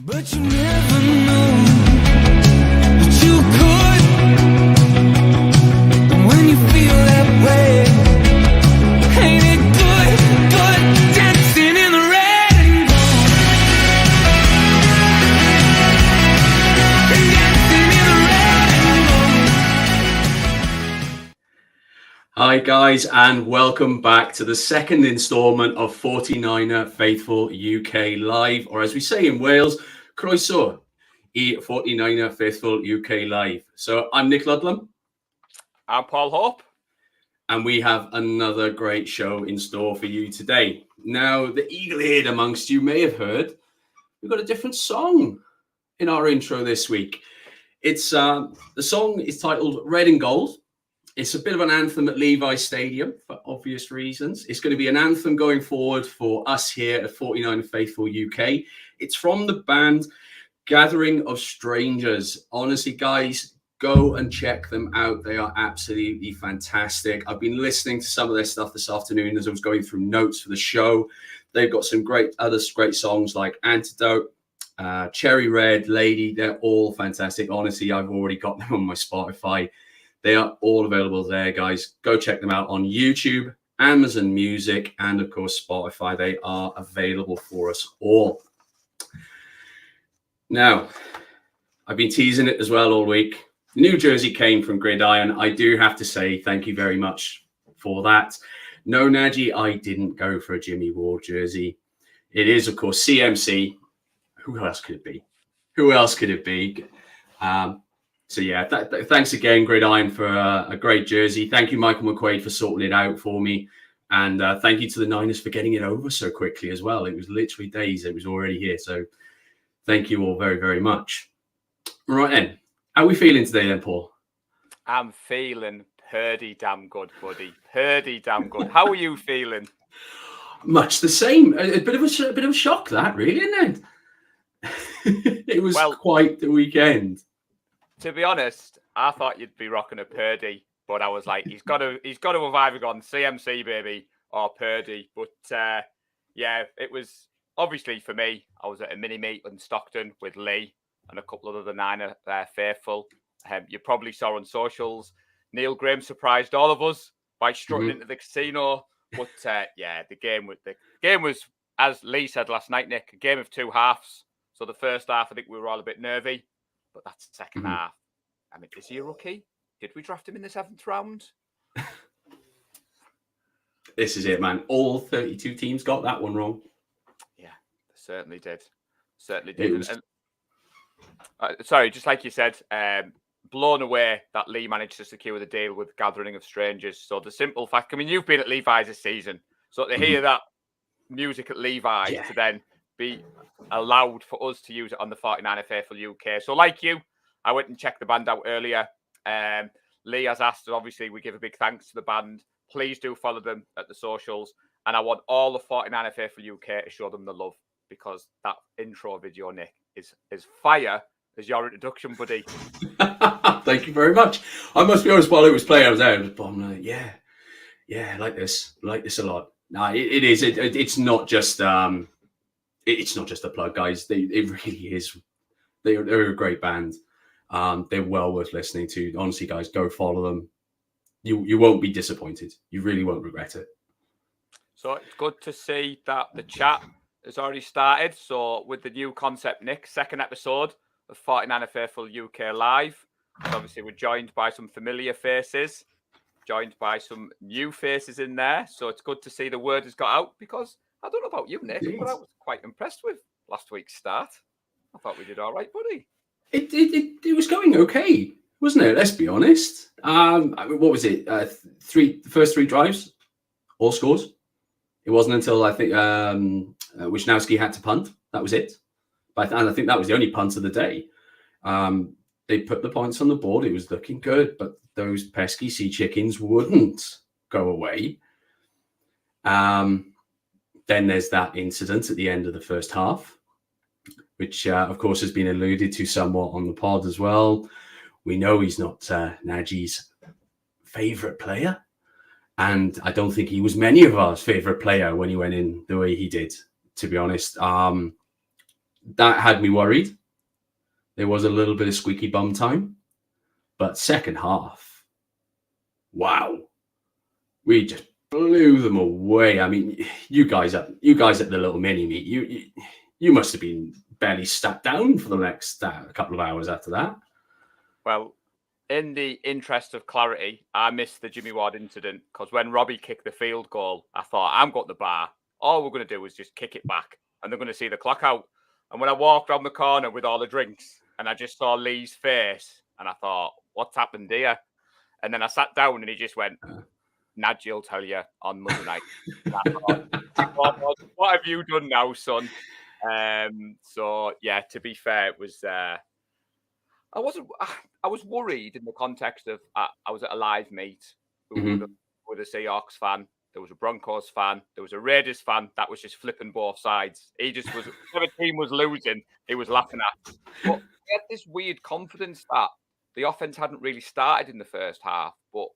But you never know that you could. And when you feel that way, ain't it good, good dancing in the red and gold. Dancing in the red and gold. Hi guys, and welcome back to the second instalment of 49er Faithful UK Live, or as we say in Wales, Croeso I 49er Faithful UK Live. So I'm Nick Ludlam. I'm Paul Hope. And we have another great show in store for you today. Now, the eagle-eared amongst you may have heard we've got a different song in our intro this week. It's the song is titled Red and Gold. It's a bit of an anthem at Levi's Stadium for obvious reasons. It's going to be an anthem going forward for us here at 49 Faithful UK. It's from the band Gathering of Strangers. Honestly, guys, go and check them out. They are absolutely fantastic. I've been listening to some of their stuff this afternoon as I was going through notes for the show. They've got some great songs like Antidote, Cherry Red, Lady. They're all fantastic. Honestly, I've already got them on my Spotify. They are all available there, guys. Go check them out on YouTube, Amazon Music, and of course, Spotify. They are available for us all. Now, I've been teasing it as well all week. New jersey came from Gridiron. I do have to say thank you very much for that. No, Nagy, I didn't go for a Jimmy Ward jersey. It is, of course, CMC. Who else could it be? Who else could it be? So, yeah, thanks again, Gridiron, for a great jersey. Thank you, Michael McQuaid, for sorting it out for me. And thank you to the Niners for getting it over so quickly as well. It was literally days. It was already here. So thank you all very, very much. Right then. How are we feeling today then, Paul? I'm feeling pretty damn good, buddy. Pretty damn good. How are you feeling? Much the same. A bit of a shock, that, really, isn't it? It was quite the weekend. To be honest, I thought you'd be rocking a Purdy, but I was like, he's got to have either gone CMC, baby, or Purdy. But yeah, it was obviously for me. I was at a mini meet in Stockton with Lee and a couple of other Niner faithful. You probably saw on socials, Neil Graham surprised all of us by strutting into the casino. But yeah, the game was, as Lee said last night, Nick, a game of two halves. So the first half, I think we were all a bit nervy. But that's the second half. I mean, is he a rookie? Did we draft him in the 7th round? This is it, man. All 32 teams got that one wrong. Yeah, they certainly did. Certainly did. Sorry, just like you said, blown away that Lee managed to secure the deal with Gathering of Strangers. So the simple fact, I mean, you've been at Levi's this season. So to hear that music at Levi's to then be allowed for us to use it on the 49er Faithful UK. So like you, I went and checked the band out earlier. Lee has asked, and obviously we give a big thanks to the band. Please do follow them at the socials. And I want all the 49er Faithful UK to show them the love, because that intro video, Nick, is as fire as your introduction, buddy. Thank you very much. I must be honest, while it was playing, I was there, I'm like, yeah, I like this a lot. No, it is. It's not just it's not just a plug, guys. It really is. They're a great band. They're well worth listening to. Honestly, guys, go follow them. You won't be disappointed. You really won't regret it. So it's good to see that the chat has already started. So with the new concept, Nick, second episode of 49er Faithful UK Live. So obviously, we're joined by some familiar faces, joined by some new faces in there. So it's good to see the word has got out, because I don't know about you, Nick, but I was quite impressed with last week's start. I thought we did all right, buddy. It was going okay, wasn't it? Let's be honest. What was it? The first three drives, all scores. It wasn't until I think Wisnowski had to punt. That was it. And I think that was the only punt of the day. They put the points on the board. It was looking good, but those pesky sea chickens wouldn't go away. Then there's that incident at the end of the first half, which, of course, has been alluded to somewhat on the pod as well. We know he's not Nagy's favourite player. And I don't think he was many of our favourite player when he went in the way he did, to be honest. that had me worried. There was a little bit of squeaky bum time, but second half, wow, we just blew them away. I mean, you guys at the little mini meet, you must have been barely sat down for the next couple of hours after that. Well, in the interest of clarity, I missed the Jimmy Ward incident because when Robbie kicked the field goal, I thought, I'm got the bar. All we're going to do is just kick it back and they're going to see the clock out. And when I walked around the corner with all the drinks and I just saw Lee's face and I thought, what's happened here? And then I sat down and he just went, Nadji will tell you on Monday night. I thought, what have you done now, son? So, yeah, to be fair, it was... I was worried in the context of I was at a live meet with a Seahawks fan. There was a Broncos fan. There was a Raiders fan that was just flipping both sides. He just was, whatever team was losing, he was laughing at. But he had this weird confidence that the offense hadn't really started in the first half, but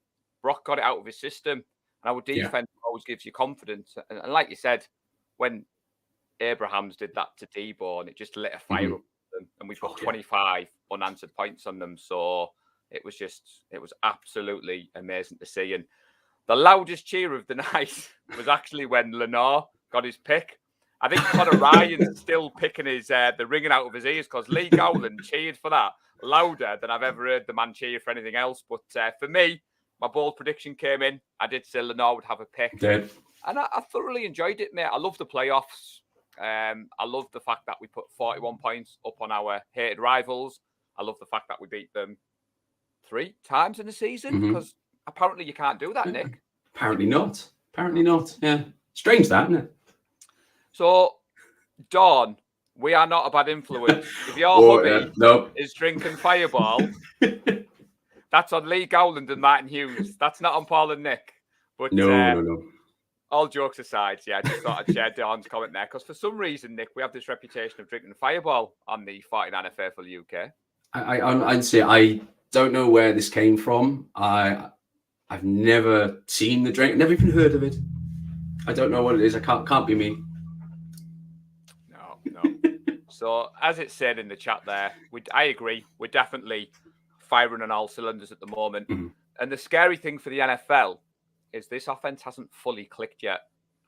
Brock got it out of his system. And our defense always gives you confidence. And like you said, when Abrahams did that to Debo, and it just lit a fire up. And we put 25 unanswered points on them. So it was absolutely amazing to see. And the loudest cheer of the night was actually when Lenore got his pick. I think Connor Ryan's still picking his the ringing out of his ears because Lee Gowland cheered for that louder than I've ever heard the man cheer for anything else. But for me, my bold prediction came in. I did say Lenore would have a pick. And I thoroughly enjoyed it, mate. I love the playoffs. I love the fact that we put 41 points up on our hated rivals. I love the fact that we beat them 3 times in the season because apparently you can't do that, Nick. Apparently not. Yeah. Strange that, isn't it? So, Dawn, we are not a bad influence. If your hobby is drinking Fireball, that's on Lee Gowland and Martin Hughes. That's not on Paul and Nick. But no. All jokes aside, I just thought I'd share Dawn's comment there because for some reason, Nick, we have this reputation of drinking Fireball on the 49er Faithful UK. I'd say I don't know where this came from. I've never seen the drink, never even heard of it. I don't know what it is. I can't be me. No. So as it said in the chat there, I agree. We're definitely firing on all cylinders at the moment. And the scary thing for the NFL is this offense hasn't fully clicked yet.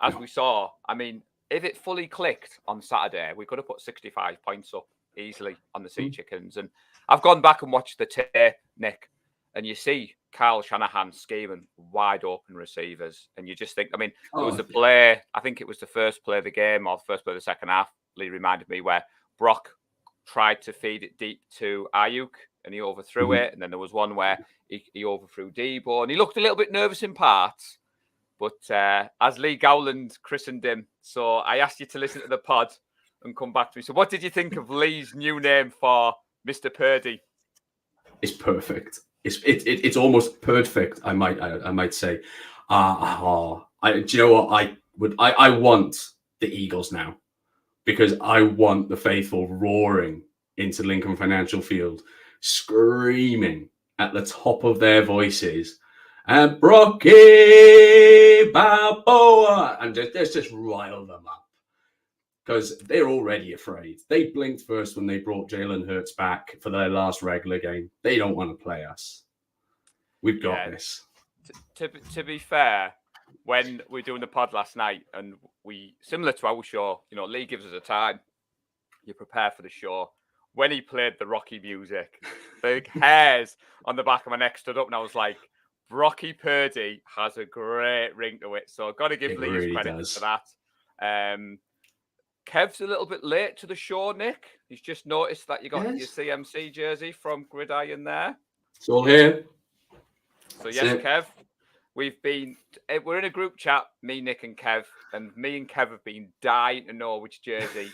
As we saw, I mean, if it fully clicked on Saturday, we could have put 65 points up easily on the Sea Chickens. And I've gone back and watched the tape, Nick, and you see Kyle Shanahan scheming wide open receivers. And you just think, I mean, there was the play, I think it was the first play of the game or the first play of the second half, Lee reminded me, where Brock tried to feed it deep to Ayuk and he overthrew it. And then there was one where he overthrew Debo and he looked a little bit nervous in parts. But as Lee Gowland christened him, so I asked you to listen to the pod and come back to me. So what did you think of Lee's new name for Mr. Purdy? It's perfect. It's almost perfect, I might say. Do you know what? I want the Eagles now because I want the faithful roaring into Lincoln Financial Field, screaming at the top of their voices, and Brocky Balboa, and just rile them up because they're already afraid. They blinked first when they brought Jalen Hurts back for their last regular game. They don't want to play us. We've got this. To be fair, when we were doing the pod last night, and we, similar to our show, Lee gives us a time. You prepare for the show. When he played the Rocky music, the hairs on the back of my neck stood up, and I was like, Brocky Purdy has a great ring to it. So I've got to give Lee his credit for that. Kev's a little bit late to the show, Nick. He's just noticed that you got your CMC jersey from Gridiron there. It's all here. So yes, Kev, we're in a group chat, me, Nick and Kev, and me and Kev have been dying to know which jersey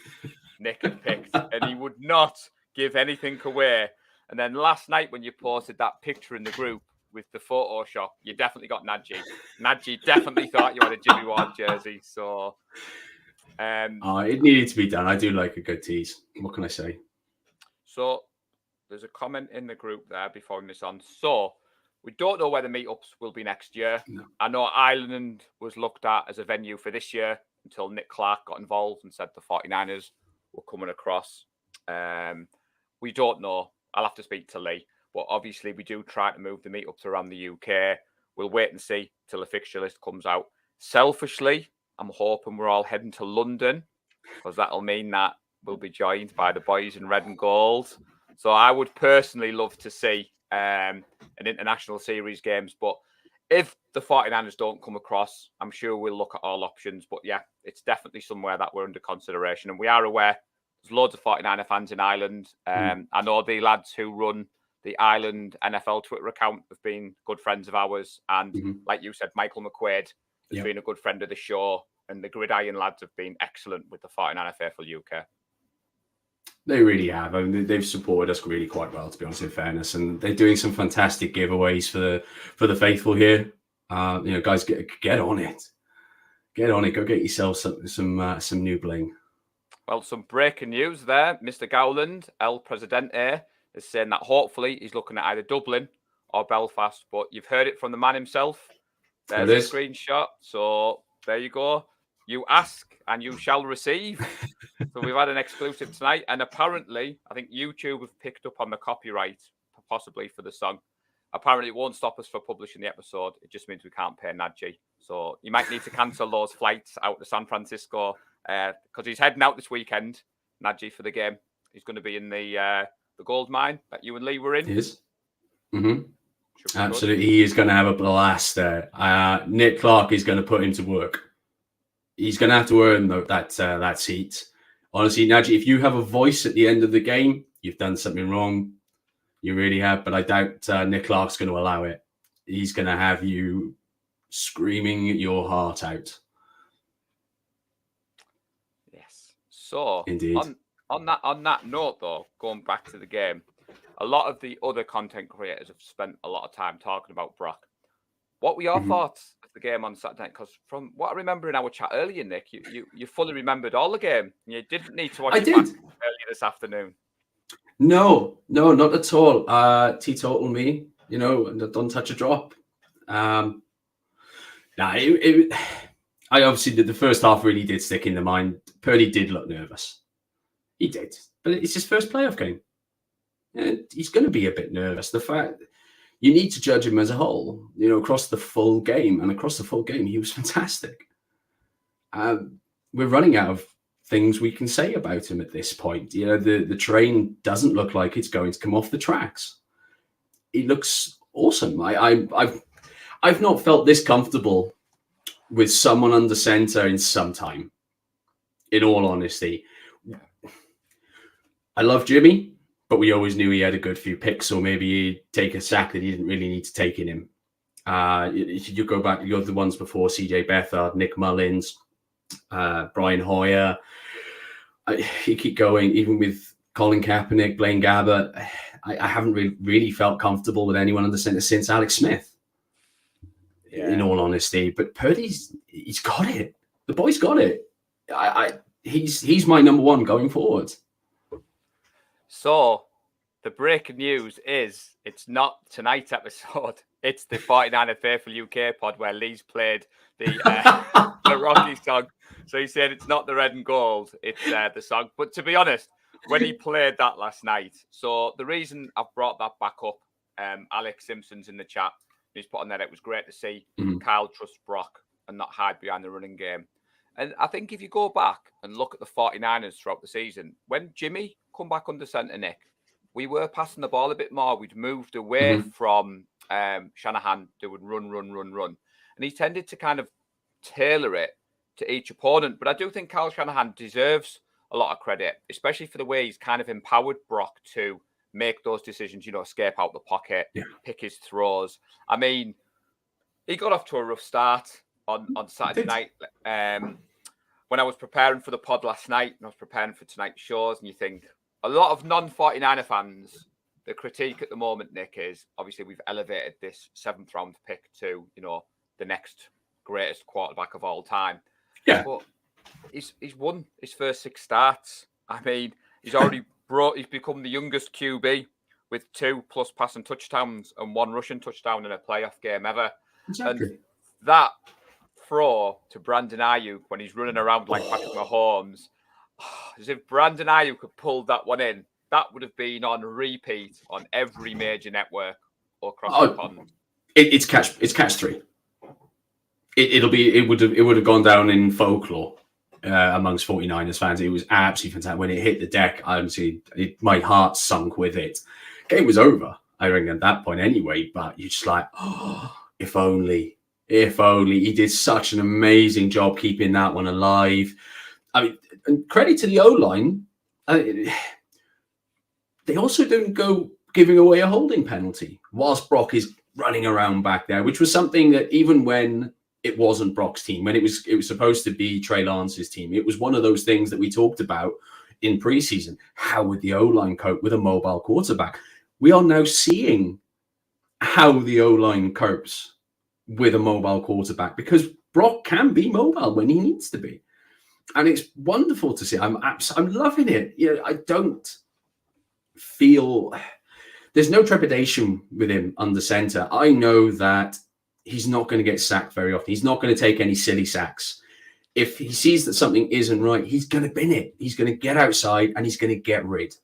Nick had picked, and he would not give anything away. And then last night when you posted that picture in the group with the Photoshop, you definitely got Nadji. Nadji definitely thought you had a Jimmy Ward jersey. So it needed to be done. I do like a good tease. What can I say? So there's a comment in the group there before this on. So we don't know where the meetups will be next year. No. I know Ireland was looked at as a venue for this year until Nick Clark got involved and said the 49ers were coming across. We don't know. I'll have to speak to Lee. But obviously, we do try to move the meetups around the UK. We'll wait and see till the fixture list comes out. Selfishly, I'm hoping we're all heading to London, because that'll mean that we'll be joined by the boys in red and gold. So I would personally love to see an international series games. But if the 49ers don't come across, I'm sure we'll look at all options. But yeah, it's definitely somewhere that we're under consideration. And we are aware there's loads of 49er fans in Ireland. I know the lads who run the Ireland NFL Twitter account have been good friends of ours. And like you said, Michael McQuaid has been a good friend of the show. And the Gridiron lads have been excellent with the 49er Faithful UK. They really have. I mean, they've supported us really quite well, to be honest, in fairness. And they're doing some fantastic giveaways for the faithful here. Guys, get on it. Get on it. Go get yourself some new bling. Well, some breaking news there. Mr. Gowland, El Presidente, is saying that hopefully he's looking at either Dublin or Belfast. But you've heard it from the man himself. There's a screenshot. So there you go. You ask and you shall receive. So we've had an exclusive tonight. And apparently, I think YouTube have picked up on the copyright, possibly for the song. Apparently, it won't stop us for publishing the episode. It just means we can't pay Nadji. So you might need to cancel those flights out to San Francisco because he's heading out this weekend, Nadji, for the game. He's going to be in the gold mine that you and Lee were in. He is. Absolutely. He is going to have a blast there. Nick Clark is going to put him to work. He's going to have to earn that seat. Honestly, Nadji, if you have a voice at the end of the game, you've done something wrong. You really have. But I doubt Nick Clark's going to allow it. He's going to have you screaming your heart out. Yes. So, indeed. On that note, though, going back to the game, a lot of the other content creators have spent a lot of time talking about Brock. What were your thoughts of the game on Saturday night? Because from what I remember in our chat earlier, Nick, you fully remembered all the game. You didn't need to watch it back earlier this afternoon. No, not at all. Teetotal me, don't touch a drop. I obviously did the first half really did stick in the mind. Purdy did look nervous. He did, but it's his first playoff game. He's going to be a bit nervous. The fact you need to judge him as a whole, across the full game, and across the full game, he was fantastic. We're running out of things we can say about him at this point. The train doesn't look like it's going to come off the tracks. He looks awesome. I've not felt this comfortable with someone under center in some time, in all honesty. I love Jimmy, but we always knew he had a good few picks, or maybe he'd take a sack that he didn't really need to take in him. If you go back, you go the ones before, CJ Beathard, Nick Mullins, Brian Hoyer. You keep going, even with Colin Kaepernick, Blaine Gabbert. I haven't really felt comfortable with anyone under center since Alex Smith, in all honesty. But Purdy's, he's got it. The boy's got it. He's my number one going forward. So, the breaking news is it's not tonight's episode. It's the 49er Faithful UK pod where Lee's played the Rocky song. So he said it's not the red and gold, it's the song. But to be honest, when he played that last night, so the reason I've brought that back up, Alex Simpson's in the chat. He's put on that. It was great to see Kyle trust Brock and not hide behind the running game. And I think if you go back and look at the 49ers throughout the season, when Jimmy come back under centre, Nick, we were passing the ball a bit more. We'd moved away from Shanahan doing run. And he tended to kind of tailor it to each opponent. But I do think Kyle Shanahan deserves a lot of credit, especially for the way he's kind of empowered Brock to make those decisions, escape out the pocket, pick his throws. I mean, he got off to a rough start on Saturday night. When I was preparing for the pod last night and I was preparing for tonight's shows, and you think a lot of non-49er fans, the critique at the moment, Nick, is obviously we've elevated this 7th round pick to, the next greatest quarterback of all time. Yeah. But he's won his first 6 starts. I mean, he's become the youngest QB with 2+ passing touchdowns and 1 rushing touchdown in a playoff game ever. Exactly. And that throw to Brandon Ayuk when he's running around like Patrick Mahomes, as if Brandon Ayuk had pulled that one in, that would have been on repeat on every major network across the pond. It's catch 3. It would have gone down in folklore amongst 49ers fans. It was absolutely fantastic. When it hit the deck, honestly, my heart sunk with it. Game was over, I think, at that point anyway, but you're just like, oh, if only. He did such an amazing job keeping that one alive. I mean, and credit to the O-line. They also don't go giving away a holding penalty whilst Brock is running around back there, which was something that even when it wasn't Brock's team, when it was supposed to be Trey Lance's team, it was one of those things that we talked about in preseason. How would the O-line cope with a mobile quarterback? We are now seeing how the O-line copes with a mobile quarterback, because Brock can be mobile when he needs to be. And it's wonderful to see. I'm loving it. You know, I don't feel there's no trepidation with him under center. I know that he's not going to get sacked very often. He's not going to take any silly sacks. If he sees that something isn't right, he's going to bin it. He's going to get outside and he's going to get rid.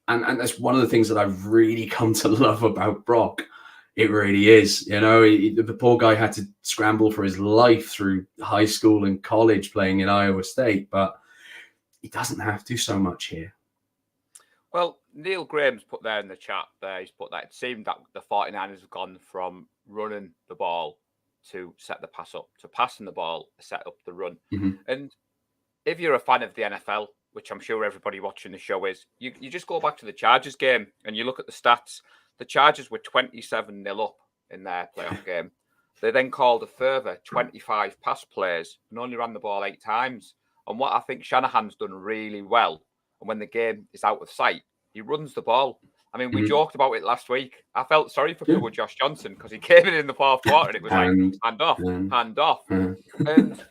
And that's one of the things that I've really come to love about Brock. It really is. You know, the poor guy had to scramble for his life through high school and college playing in Iowa State, but he doesn't have to so much here. Well, Neil Graham's put there in the chat there, he's put that it seemed that the 49ers have gone from running the ball to set the pass up, to passing the ball, to set up the run. Mm-hmm. And if you're a fan of the NFL, which I'm sure everybody watching the show is, you just go back to the Chargers game and you look at the stats. The Chargers were 27-0 up in their playoff game. They then called a further 25 pass plays and only ran the ball 8 times. And what I think Shanahan's done really well, and when the game is out of sight, he runs the ball. I mean, we joked about it last week. I felt sorry for poor Josh Johnson because he came in the fourth quarter and it was like, hand off. And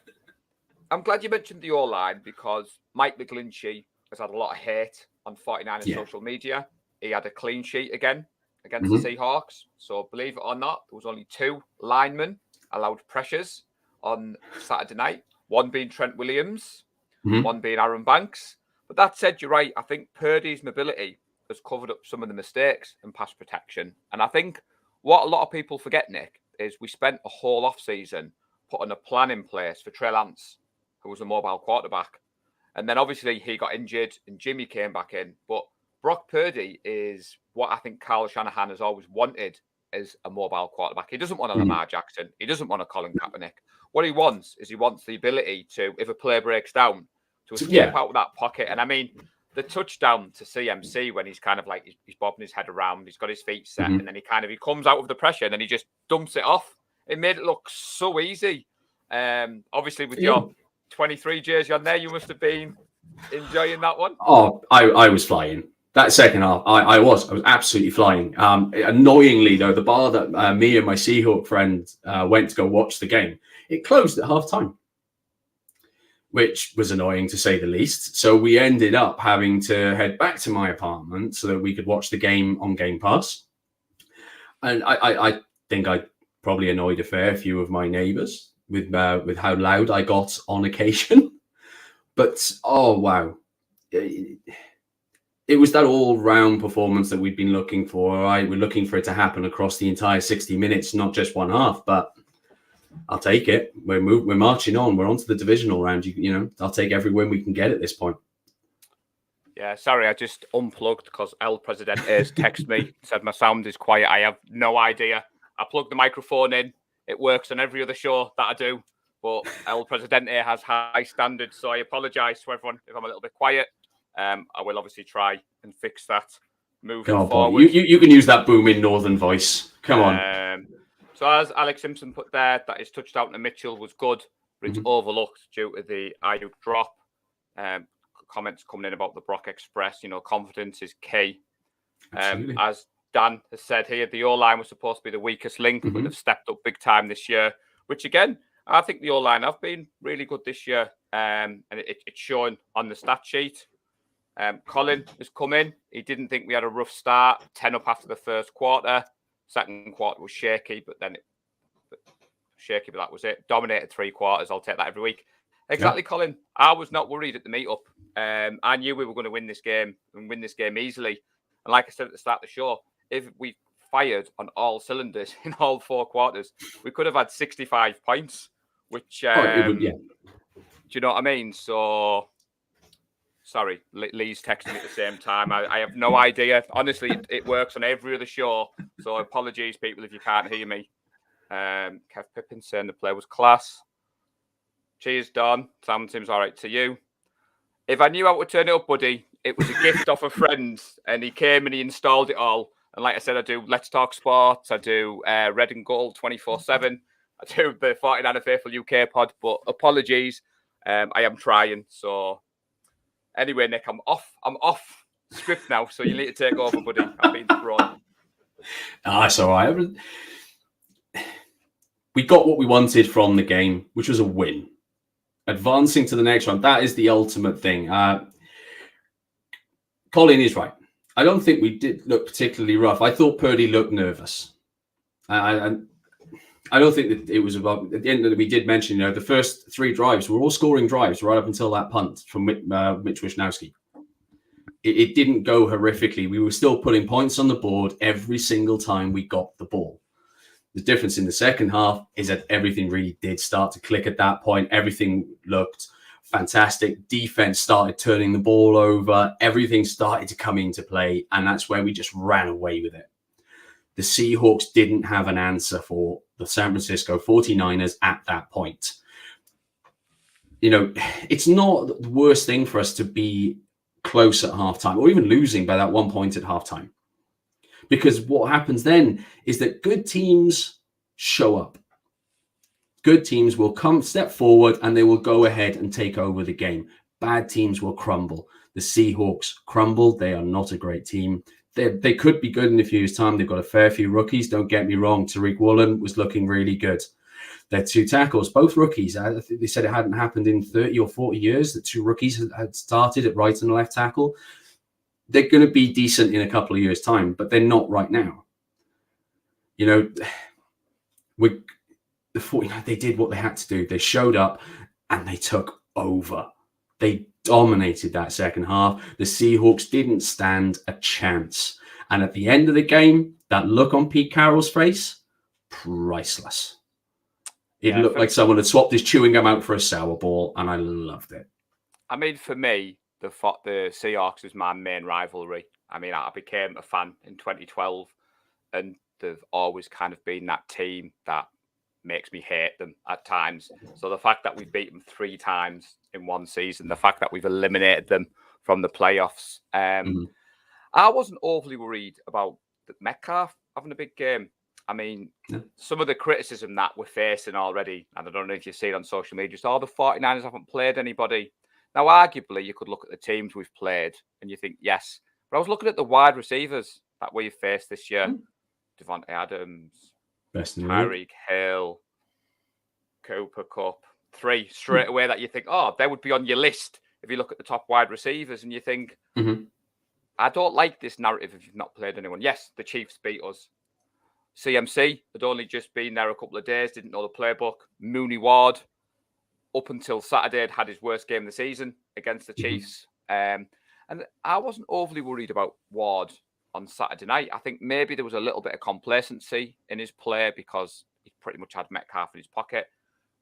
I'm glad you mentioned the O-line because Mike McGlinchey has had a lot of hate on 49ers social media. He had a clean sheet again against the Seahawks. So believe it or not, there was only 2 linemen allowed pressures on Saturday night. One being Trent Williams, one being Aaron Banks. But that said, you're right. I think Purdy's mobility has covered up some of the mistakes in pass protection. And I think what a lot of people forget, Nick, is we spent a whole off-season putting a plan in place for Trey Lance, who was a mobile quarterback. And then obviously he got injured and Jimmy came back in. But Brock Purdy is what I think Kyle Shanahan has always wanted as a mobile quarterback. He doesn't want a Lamar Jackson. He doesn't want a Colin Kaepernick. What he wants is he wants the ability to, if a play breaks down, to escape out of that pocket. And I mean, the touchdown to CMC when he's kind of like, he's bobbing his head around, he's got his feet set, and then he comes out of the pressure and then he just dumps it off. It made it look so easy. Obviously with your 23 jersey on there, you must have been enjoying that one. Oh, I was flying. That second half, I was absolutely flying. Annoyingly, though, the bar that me and my Seahawk friend went to go watch the game, it closed at half time, which was annoying to say the least. So we ended up having to head back to my apartment so that we could watch the game on Game Pass. And I think I probably annoyed a fair few of my neighbours with how loud I got on occasion. But, oh, wow. It was that all-round performance that we've been looking for. Right? We're looking for it to happen across the entire 60 minutes, not just one half. But I'll take it. We're marching on. We're on to the divisional round. You know, I'll take every win we can get at this point. Yeah, sorry, I just unplugged because El Presidente has texted me, said my sound is quiet. I have no idea. I plugged the microphone in. It works on every other show that I do. But El Presidente has high standards, so I apologise to everyone if I'm a little bit quiet. I will obviously try and fix that moving forward. You can use that booming northern voice. Come on. So as Alex Simpson put there, that his touchdown to Mitchell was good, but it's overlooked due to the Ayuk drop. Comments coming in about the Brock Express. You know, confidence is key. As Dan has said here, the O-line was supposed to be the weakest link, but they've stepped up big time this year, which again, I think the O-line have been really good this year. And it's showing on the stat sheet. Colin has come in. He didn't think we had a rough start. 10 up after the first quarter. Second quarter was shaky, but that was it. Dominated 3 quarters. I'll take that every week. Exactly, Colin. I was not worried at the meet-up. I knew we were going to win this game and win this game easily. And like I said at the start of the show, if we fired on all cylinders in all 4 quarters, we could have had 65 points, which, yeah. do you know what I mean? So, sorry, Lee's texting me at the same time. I have no idea. Honestly, it works on every other show. So apologies, people, if you can't hear me. Kev Pippin saying the play was class. Cheers, Don. Sam seems all right to you. If I knew how to turn it up, buddy, it was a gift off a friend, and he came and he installed it all. And like I said, I do Let's Talk Sports, I do Red and Gold 24/7, I do the 49er Faithful UK pod, but apologies, I am trying. So anyway, Nick, I'm off script now, so you need to take over, buddy. I've been thrown. That's all right. We got what we wanted from the game, which was a win. Advancing to the next round, that is the ultimate thing. Colin is right. I don't think we did look particularly rough. I thought Purdy looked nervous. I don't think that it was about, at the end of it, we did mention, the first 3 drives were all scoring drives right up until that punt from Mitch Wisnowski. It didn't go horrifically. We were still putting points on the board every single time we got the ball. The difference in the second half is that everything really did start to click at that point. Everything looked fantastic. Defense started turning the ball over. Everything started to come into play. And that's where we just ran away with it. The Seahawks didn't have an answer for the San Francisco 49ers at that point. It's not the worst thing for us to be close at halftime or even losing by that 1 point at halftime. Because what happens then is that good teams show up. Good teams will step forward and they will go ahead and take over the game. Bad teams will crumble. The Seahawks crumbled. They are not a great team. They could be good in a few years' time. They've got a fair few rookies. Don't get me wrong. Tariq Woolen was looking really good. Their 2 tackles, both rookies. I think they said it hadn't happened in 30 or 40 years that 2 rookies had started at right and left tackle. They're going to be decent in a couple of years' time, but they're not right now. They did what they had to do. They showed up and they took over. They dominated that second half. The Seahawks didn't stand a chance. And at the end of the game, that look on Pete Carroll's face, priceless. It looked like someone had swapped his chewing gum out for a sour ball, and I loved it. I mean, for me, the Seahawks is my main rivalry. I mean, I became a fan in 2012, and they've always kind of been that team that makes me hate them at times. So the fact that we beat them 3 times in one season, the fact that we've eliminated them from the playoffs, I wasn't overly worried about Metcalf having a big game. I mean, some of the criticism that we're facing already, and I don't know if you see it on social media, the 49ers haven't played anybody. Now, arguably, you could look at the teams we've played and you think, yes. But I was looking at the wide receivers that we've faced this year. Devontae Adams, Tyreek Hill, Cooper Kupp. 3 straight away that you think, they would be on your list if you look at the top wide receivers. And you think, I don't like this narrative if you've not played anyone. Yes, the Chiefs beat us. CMC had only just been there a couple of days, didn't know the playbook. Mooney Ward, up until Saturday, had his worst game of the season against the Chiefs. And I wasn't overly worried about Ward on Saturday night. I think maybe there was a little bit of complacency in his play because he pretty much had Metcalf in his pocket.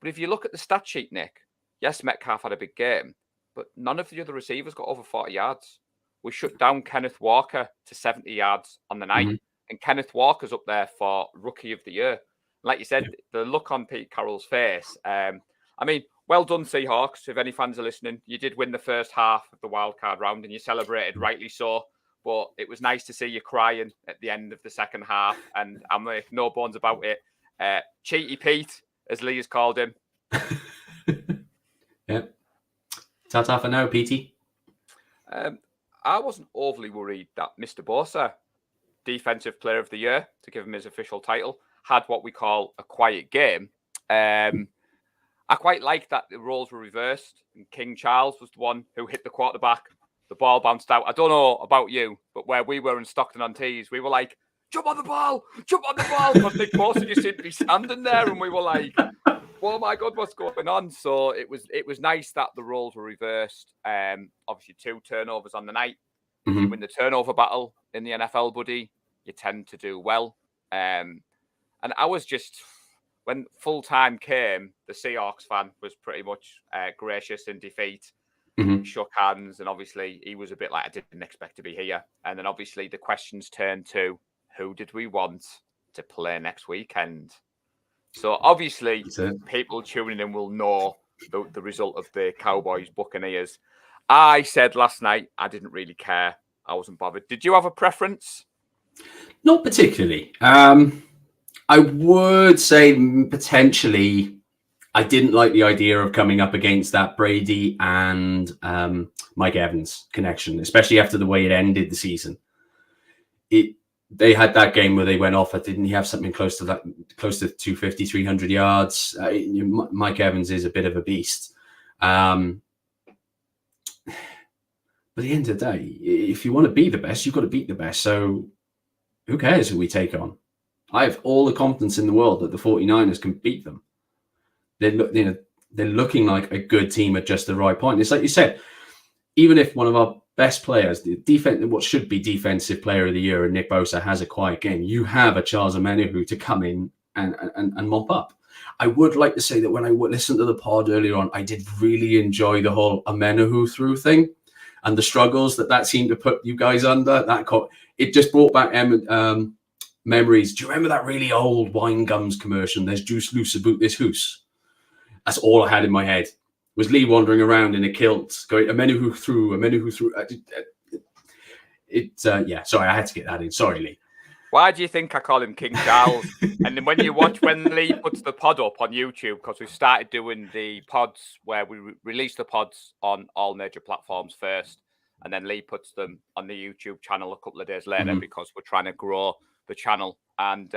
But if you look at the stat sheet, Nick, yes, Metcalf had a big game, but none of the other receivers got over 40 yards. We shut down Kenneth Walker to 70 yards on the night. And Kenneth Walker's up there for Rookie of the Year. Like you said, the look on Pete Carroll's face. I mean, well done, Seahawks. If any fans are listening, you did win the first half of the wildcard round and you celebrated, rightly so. But it was nice to see you crying at the end of the second half. And I'm like, no bones about it. Cheaty Pete, as Lee has called him. Ta-ta for now, Petey. I wasn't overly worried that Mr. Bosa, Defensive Player of the Year, to give him his official title, had what we call a quiet game. I quite like that the roles were reversed. And King Charles was the one who hit the quarterback. The ball bounced out. I don't know about you, but where we were in Stockton-on-Tees, we were like, jump on the ball, because Nick Bosa just seemed to be standing there, and we were like, oh my God, what's going on? So it was nice that the roles were reversed. Obviously 2 turnovers on the night. If you win the turnover battle in the NFL, buddy, you tend to do well. And I was just, when full time came, the Seahawks fan was pretty much gracious in defeat. Shook hands, and obviously he was a bit like, I didn't expect to be here. And then obviously the questions turned to, who did we want to play next weekend? So obviously people tuning in will know the result of the Cowboys Buccaneers. I said last night I didn't really care. I wasn't bothered. Did you have a preference? Not particularly. I would say potentially I didn't like the idea of coming up against that Brady and Mike Evans connection, especially after the way it ended the season. They had that game where they went off. Didn't he have something close to 250, 300 yards? Mike Evans is a bit of a beast. But at the end of the day, if you want to be the best, you've got to beat the best. So who cares who we take on? I have all the confidence in the world that the 49ers can beat them. They're looking like a good team at just the right point. It's like you said, even if one of our best players, what should be defensive player of the year, and Nick Bosa has a quiet game, you have a Charles Omenihu to come in and mop up. I would like to say that when I listened to the pod earlier on, I did really enjoy the whole Omenihu through thing and the struggles that seemed to put you guys under. It just brought back memories. Do you remember that really old Wine Gums commercial? There's juice loose about this hoose. That's all I had in my head. Was Lee wandering around in a kilt, going Omenihu through. Yeah, sorry, I had to get that in. Sorry, Lee. Why do you think I call him King Charles? And then when Lee puts the pod up on YouTube, because we started doing the pods where we release the pods on all major platforms first, and then Lee puts them on the YouTube channel a couple of days later because we're trying to grow the channel. And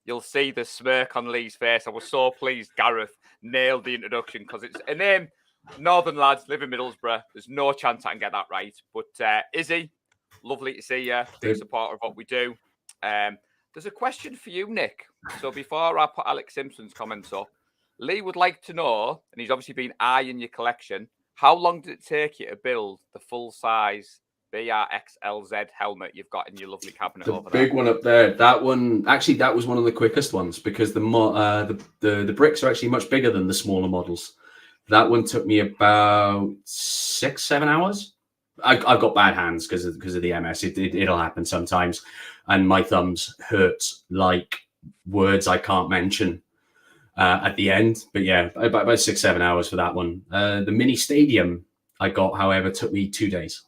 you'll see the smirk on Lee's face. I was so pleased Gareth nailed the introduction because it's a name. Northern lads, live in Middlesbrough. There's no chance I can get that right. But Izzy, lovely to see you. Big supporter of what we do. There's a question for you, Nick. So before I put Alex Simpson's comments up, Lee would like to know, and he's obviously been eyeing your collection, how long did it take you to build the full-size BRXLZ helmet you've got in your lovely cabinet over there? The big one up there. That one, actually, that was one of the quickest ones because the bricks are actually much bigger than the smaller models. That one took me about 6-7 hours. I've got bad hands because of the MS. It'll happen sometimes, and my thumbs hurt like words I can't mention at the end. But yeah, about 6-7 hours for that one. The mini stadium I got, however, took me 2 days.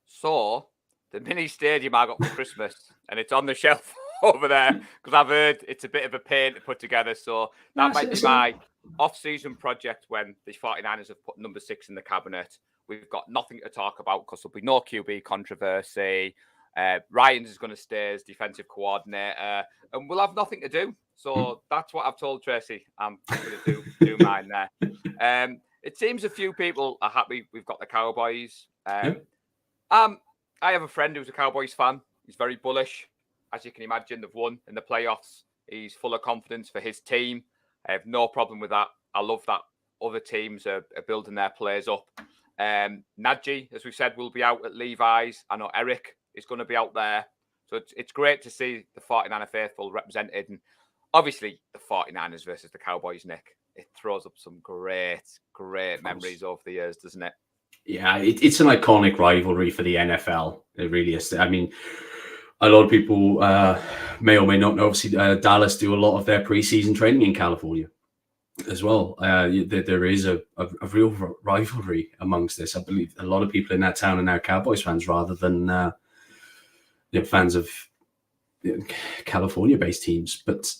So the mini stadium I got for Christmas, and it's on the shelf over there because I've heard it's a bit of a pain to put together. So that might be my off-season project when the 49ers have put number 6 in the cabinet. We've got nothing to talk about because there'll be no QB controversy. Ryans is going to stay as defensive coordinator, and we'll have nothing to do. So that's what I've told Tracy. I'm going to do mine there. It seems a few people are happy we've got the Cowboys. I have a friend who's a Cowboys fan. He's very bullish. As you can imagine, they've won in the playoffs. He's full of confidence for his team. I have no problem with that. I love that other teams are building their players up. Nadji, as we said, will be out at Levi's. I know Eric is going to be out there. So it's great to see the 49er faithful represented. And obviously, the 49ers versus the Cowboys, Nick. It throws up some great memories over the years, doesn't it? Yeah, it's an iconic rivalry for the NFL. It really is. I mean, a lot of people may or may not know, obviously, Dallas do a lot of their preseason training in California as well. There is a real rivalry amongst this. I believe a lot of people in that town are now Cowboys fans rather than fans of California-based teams. But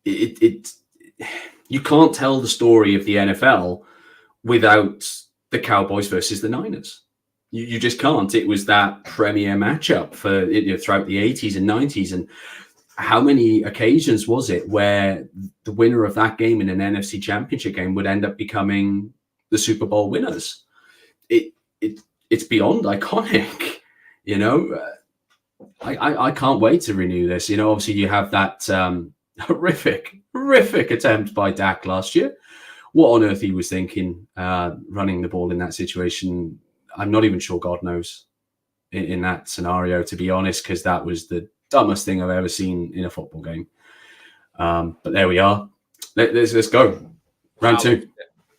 you can't tell the story of the NFL without the Cowboys versus the Niners. You just can't. It was that premier matchup for throughout the 80s and 90s. And how many occasions was it where the winner of that game in an NFC championship game would end up becoming the Super Bowl winners? It's beyond iconic, I can't wait to renew this. Obviously you have that horrific horrific attempt by Dak last year. What on earth he was thinking running the ball in that situation, I'm not even sure God knows in that scenario, to be honest, because that was the dumbest thing I've ever seen in a football game. But there we are. Let's go. Round two.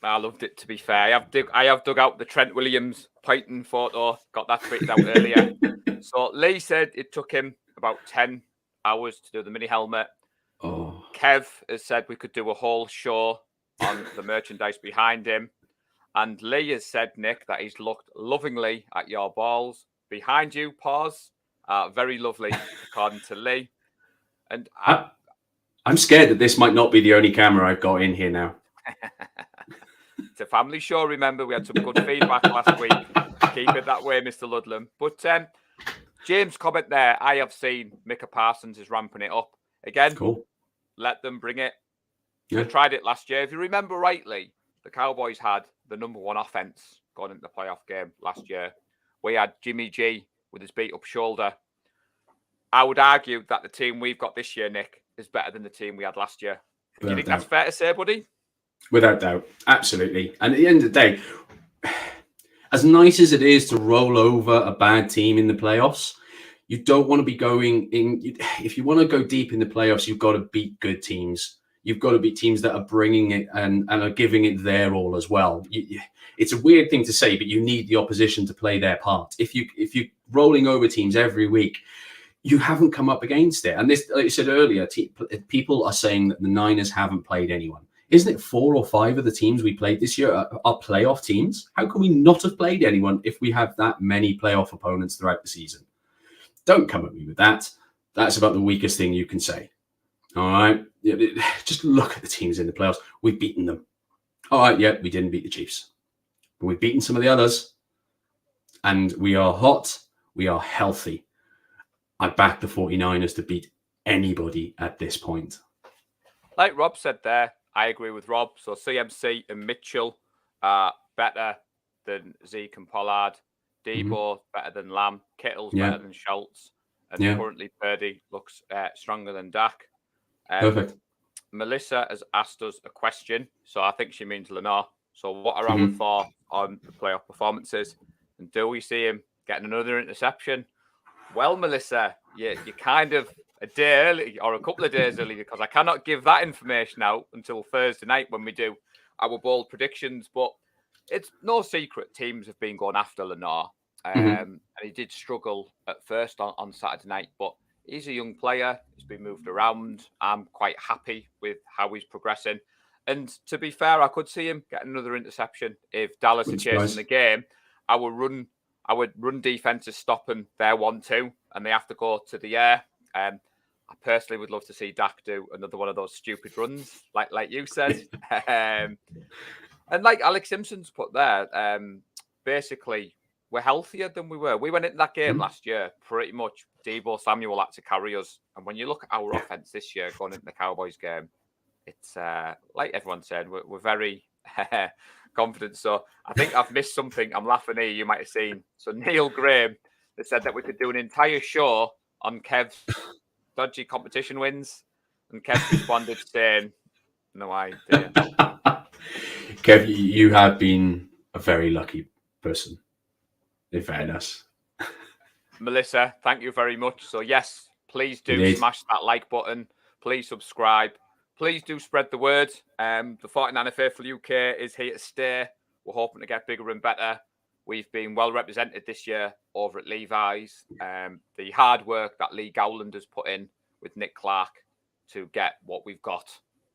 I loved it, to be fair. I have dug out the Trent Williams Python photo, got that tweeted out earlier. So Lee said it took him about 10 hours to do the mini helmet. Oh. Kev has said we could do a whole show on the merchandise behind him. And Lee has said, Nick, that he's looked lovingly at your balls. Behind you, pause. Very lovely, according to Lee. And I'm scared that this might not be the only camera I've got in here now. It's a family show, remember. We had some good feedback last week. Keep it that way, Mr. Ludlam. But James' comment there, I have seen Micah Parsons is ramping it up. Again, cool. Let them bring it. Yeah. They tried it last year. If you remember rightly, the Cowboys had the number one offense going into the playoff game last year. We had Jimmy G with his beat up shoulder. I would argue that the team we've got this year, Nick, is better than the team we had last year. Do you think that's fair to say, buddy? Without doubt. Absolutely. And at the end of the day, as nice as it is to roll over a bad team in the playoffs, you don't want to be going in. If you want to go deep in the playoffs, you've got to beat good teams. You've got to beat teams that are bringing it and are giving it their all as well. It's a weird thing to say, but you need the opposition to play their part. If you're rolling over teams every week, you haven't come up against it. And this, like I said earlier, people are saying that the Niners haven't played anyone. Isn't it 4 or 5 of the teams we played this year are playoff teams? How can we not have played anyone if we have that many playoff opponents throughout the season? Don't come at me with that. That's about the weakest thing you can say. All right? Just look at the teams in the playoffs. We've beaten them. All right, yeah, we didn't beat the Chiefs. But we've beaten some of the others. And we are hot. We are healthy. I back the 49ers to beat anybody at this point. Like Rob said there, I agree with Rob. So CMC and Mitchell are better than Zeke and Pollard. Debo better than Lamb. Kittle's better than Schultz. And currently Purdy looks stronger than Dak. Perfect. Melissa has asked us a question. So I think she means Lenore. So what are our thoughts on the playoff performances? And do we see him getting another interception? Well, Melissa, you're kind of a day early or a couple of days early because I cannot give that information out until Thursday night when we do our bold predictions. But it's no secret teams have been going after Lenore. And he did struggle at first on Saturday night, but he's a young player. He's been moved around. I'm quite happy with how he's progressing. And to be fair, I could see him getting another interception. If Dallas are chasing the game, our run defense is stopping their 1-2 and they have to go to the air. I personally would love to see Dak do another one of those stupid runs, like you said. And like Alex Simpson's put there, basically, we're healthier than we were. We went into that game last year, pretty much Debo Samuel had to carry us. And when you look at our offense this year going into the Cowboys game, it's like everyone said, we're very confident. So I think I've missed something. I'm laughing here, you might have seen. So Neil Graham has said that we could do an entire show on Kev's dodgy competition wins. And Kev responded saying, no idea. Kev, you have been a very lucky person, in fairness. Melissa, thank you very much. So yes, please do Indeed. Smash that like button. Please subscribe. Please do spread the word. The 49er Faithful UK is here to stay. We're hoping to get bigger and better. We've been well represented this year over at Levi's. The hard work that Lee Gowland has put in with Nick Clark to get what we've got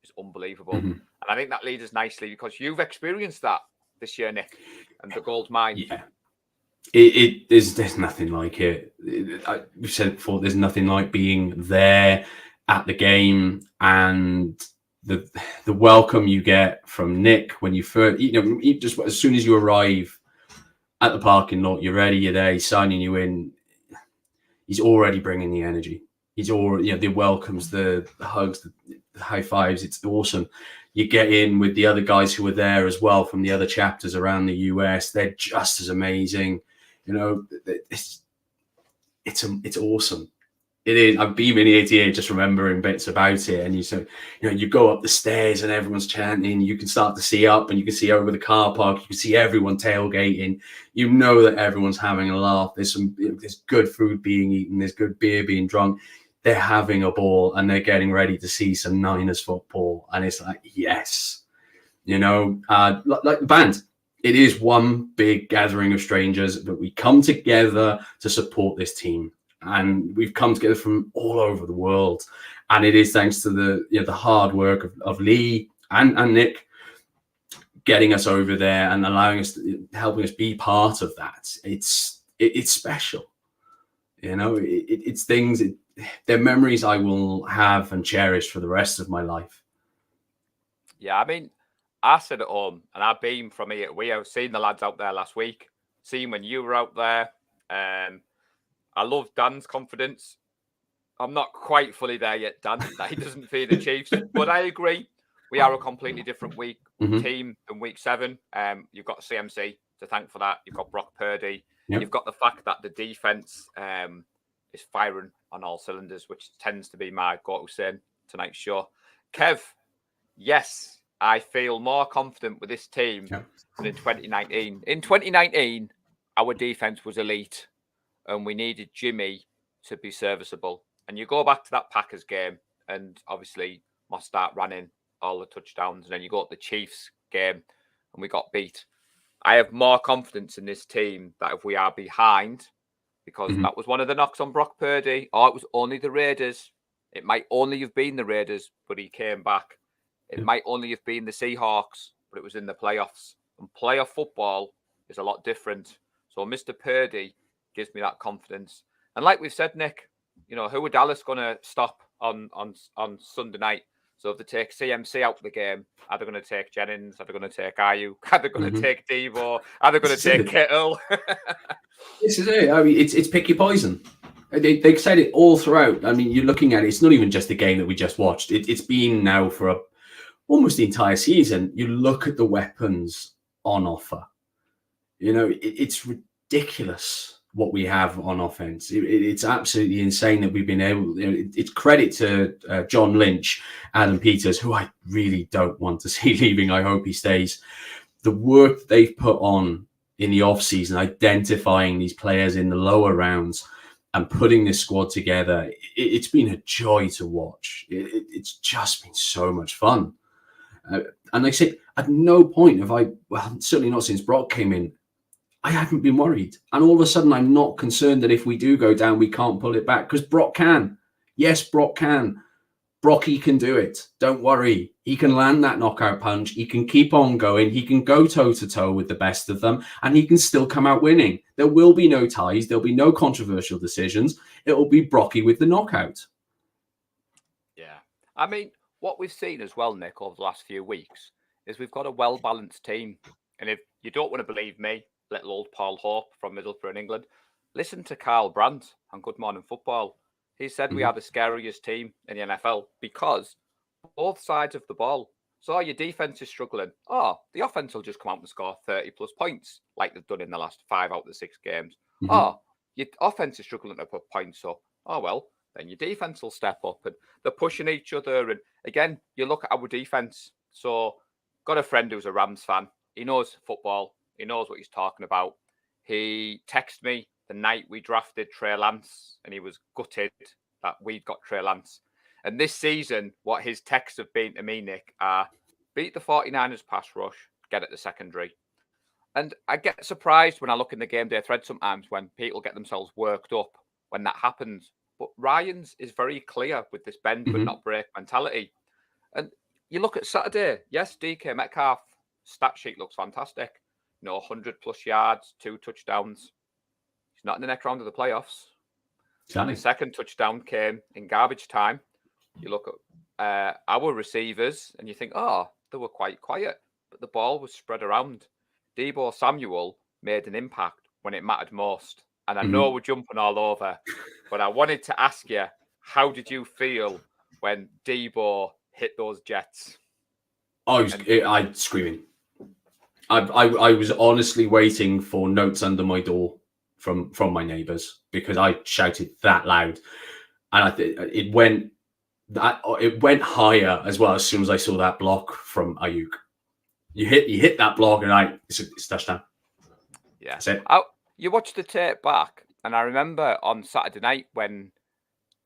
is unbelievable. And I think that leads us nicely because you've experienced that this year, Nick, and the gold mine. Yeah. There's nothing like it. We've said it before, there's nothing like being there at the game and the welcome you get from Nick when you first, just as soon as you arrive at the parking lot, you're ready, you're there, he's signing you in. He's already bringing the energy. He's already, the welcomes, the hugs, the high fives. It's awesome. You get in with the other guys who were there as well from the other chapters around the US. They're just as amazing. It's awesome. It is. I'm beaming ear to ear, just remembering bits about it. And you go up the stairs and everyone's chanting. You can start to see up, and you can see over the car park. You can see everyone tailgating. You know that everyone's having a laugh. There's good food being eaten. There's good beer being drunk. They're having a ball, and they're getting ready to see some Niners football. And it's like, yes, like the band. It is one big gathering of strangers, but we come together to support this team. And we've come together from all over the world, and it is thanks to the hard work of Lee and Nick getting us over there and helping us be part of that. It's special, It's things. They're memories I will have and cherish for the rest of my life. Yeah, I mean, I sit at home and I've been from here. We have seen the lads out there last week. Seen when you were out there. I love Dan's confidence. I'm not quite fully there yet, Dan, that he doesn't fear the Chiefs. But I agree. We are a completely different team than week 7. You've got CMC to thank for that. You've got Brock Purdy. Yep. You've got the fact that the defense is firing on all cylinders, which tends to be my go-to saying tonight's show. Kev, yes, I feel more confident with this team than in 2019. In 2019, our defense was elite. And we needed Jimmy to be serviceable. And you go back to that Packers game, and obviously Mostert ran in all the touchdowns. And then you go to the Chiefs game, and we got beat. I have more confidence in this team that if we are behind, because that was one of the knocks on Brock Purdy, it was only the Raiders. It might only have been the Raiders, but he came back. It might only have been the Seahawks, but it was in the playoffs. And playoff football is a lot different. So Mr. Purdy gives me that confidence. And like we've said, Nick, who are Dallas going to stop on Sunday night? So if they take CMC out of the game, are they going to take Jennings? Are they going to take Ayuk? Are they going to take Devo? Are they going to take Kittle? This is it. I mean, it's pick your poison. They said it all throughout. I mean, you're looking at it. It's not even just the game that we just watched. It's been now for almost the entire season. You look at the weapons on offer. It's ridiculous what we have on offense. It's absolutely insane that we've been able. It's credit to John Lynch, Adam Peters, who I really don't want to see leaving. I hope he stays. The work they've put on in the offseason, identifying these players in the lower rounds and putting this squad together, it's been a joy to watch. It's just been so much fun. And like I said, at no point have certainly not since Brock came in, I haven't been worried. And all of a sudden, I'm not concerned that if we do go down, we can't pull it back, because Brock can. Yes, Brock can. Brocky can do it. Don't worry. He can land that knockout punch. He can keep on going. He can go toe-to-toe with the best of them, and he can still come out winning. There will be no ties. There'll be no controversial decisions. It will be Brocky with the knockout. Yeah. I mean, what we've seen as well, Nick, over the last few weeks is we've got a well-balanced team. And if you don't want to believe me, little old Paul Hope from Middlesbrough in England, listen to Carl Brandt on Good Morning Football. He said we are the scariest team in the NFL because both sides of the ball. So your defense is struggling. The offense will just come out and score 30 plus points like they've done in the last 5 out of the 6 games. Your offense is struggling to put points up. Then your defense will step up, and they're pushing each other. And again, you look at our defense. So got a friend who's a Rams fan. He knows football. He knows what he's talking about. He texted me the night we drafted Trey Lance, and he was gutted that we'd got Trey Lance. And this season, what his texts have been to me, Nick, are beat the 49ers pass rush, get at the secondary. And I get surprised when I look in the game day thread sometimes when people get themselves worked up when that happens. But Ryan's is very clear with this bend but not break mentality. And you look at Saturday, yes, DK Metcalf stat sheet looks fantastic. 100 plus yards, 2 touchdowns. He's not in the next round of the playoffs. The second touchdown came in garbage time. You look at our receivers and you think, they were quite quiet, but the ball was spread around. Deebo Samuel made an impact when it mattered most. And I know we're jumping all over, but I wanted to ask you, how did you feel when Deebo hit those Jets? I was screaming. I was honestly waiting for notes under my door from my neighbours because I shouted that loud. and I think it went higher as well as soon as I saw that block from Ayuk. You hit that block, and it's touchdown. Yeah, that's it. You watch the tape back, and I remember on Saturday night when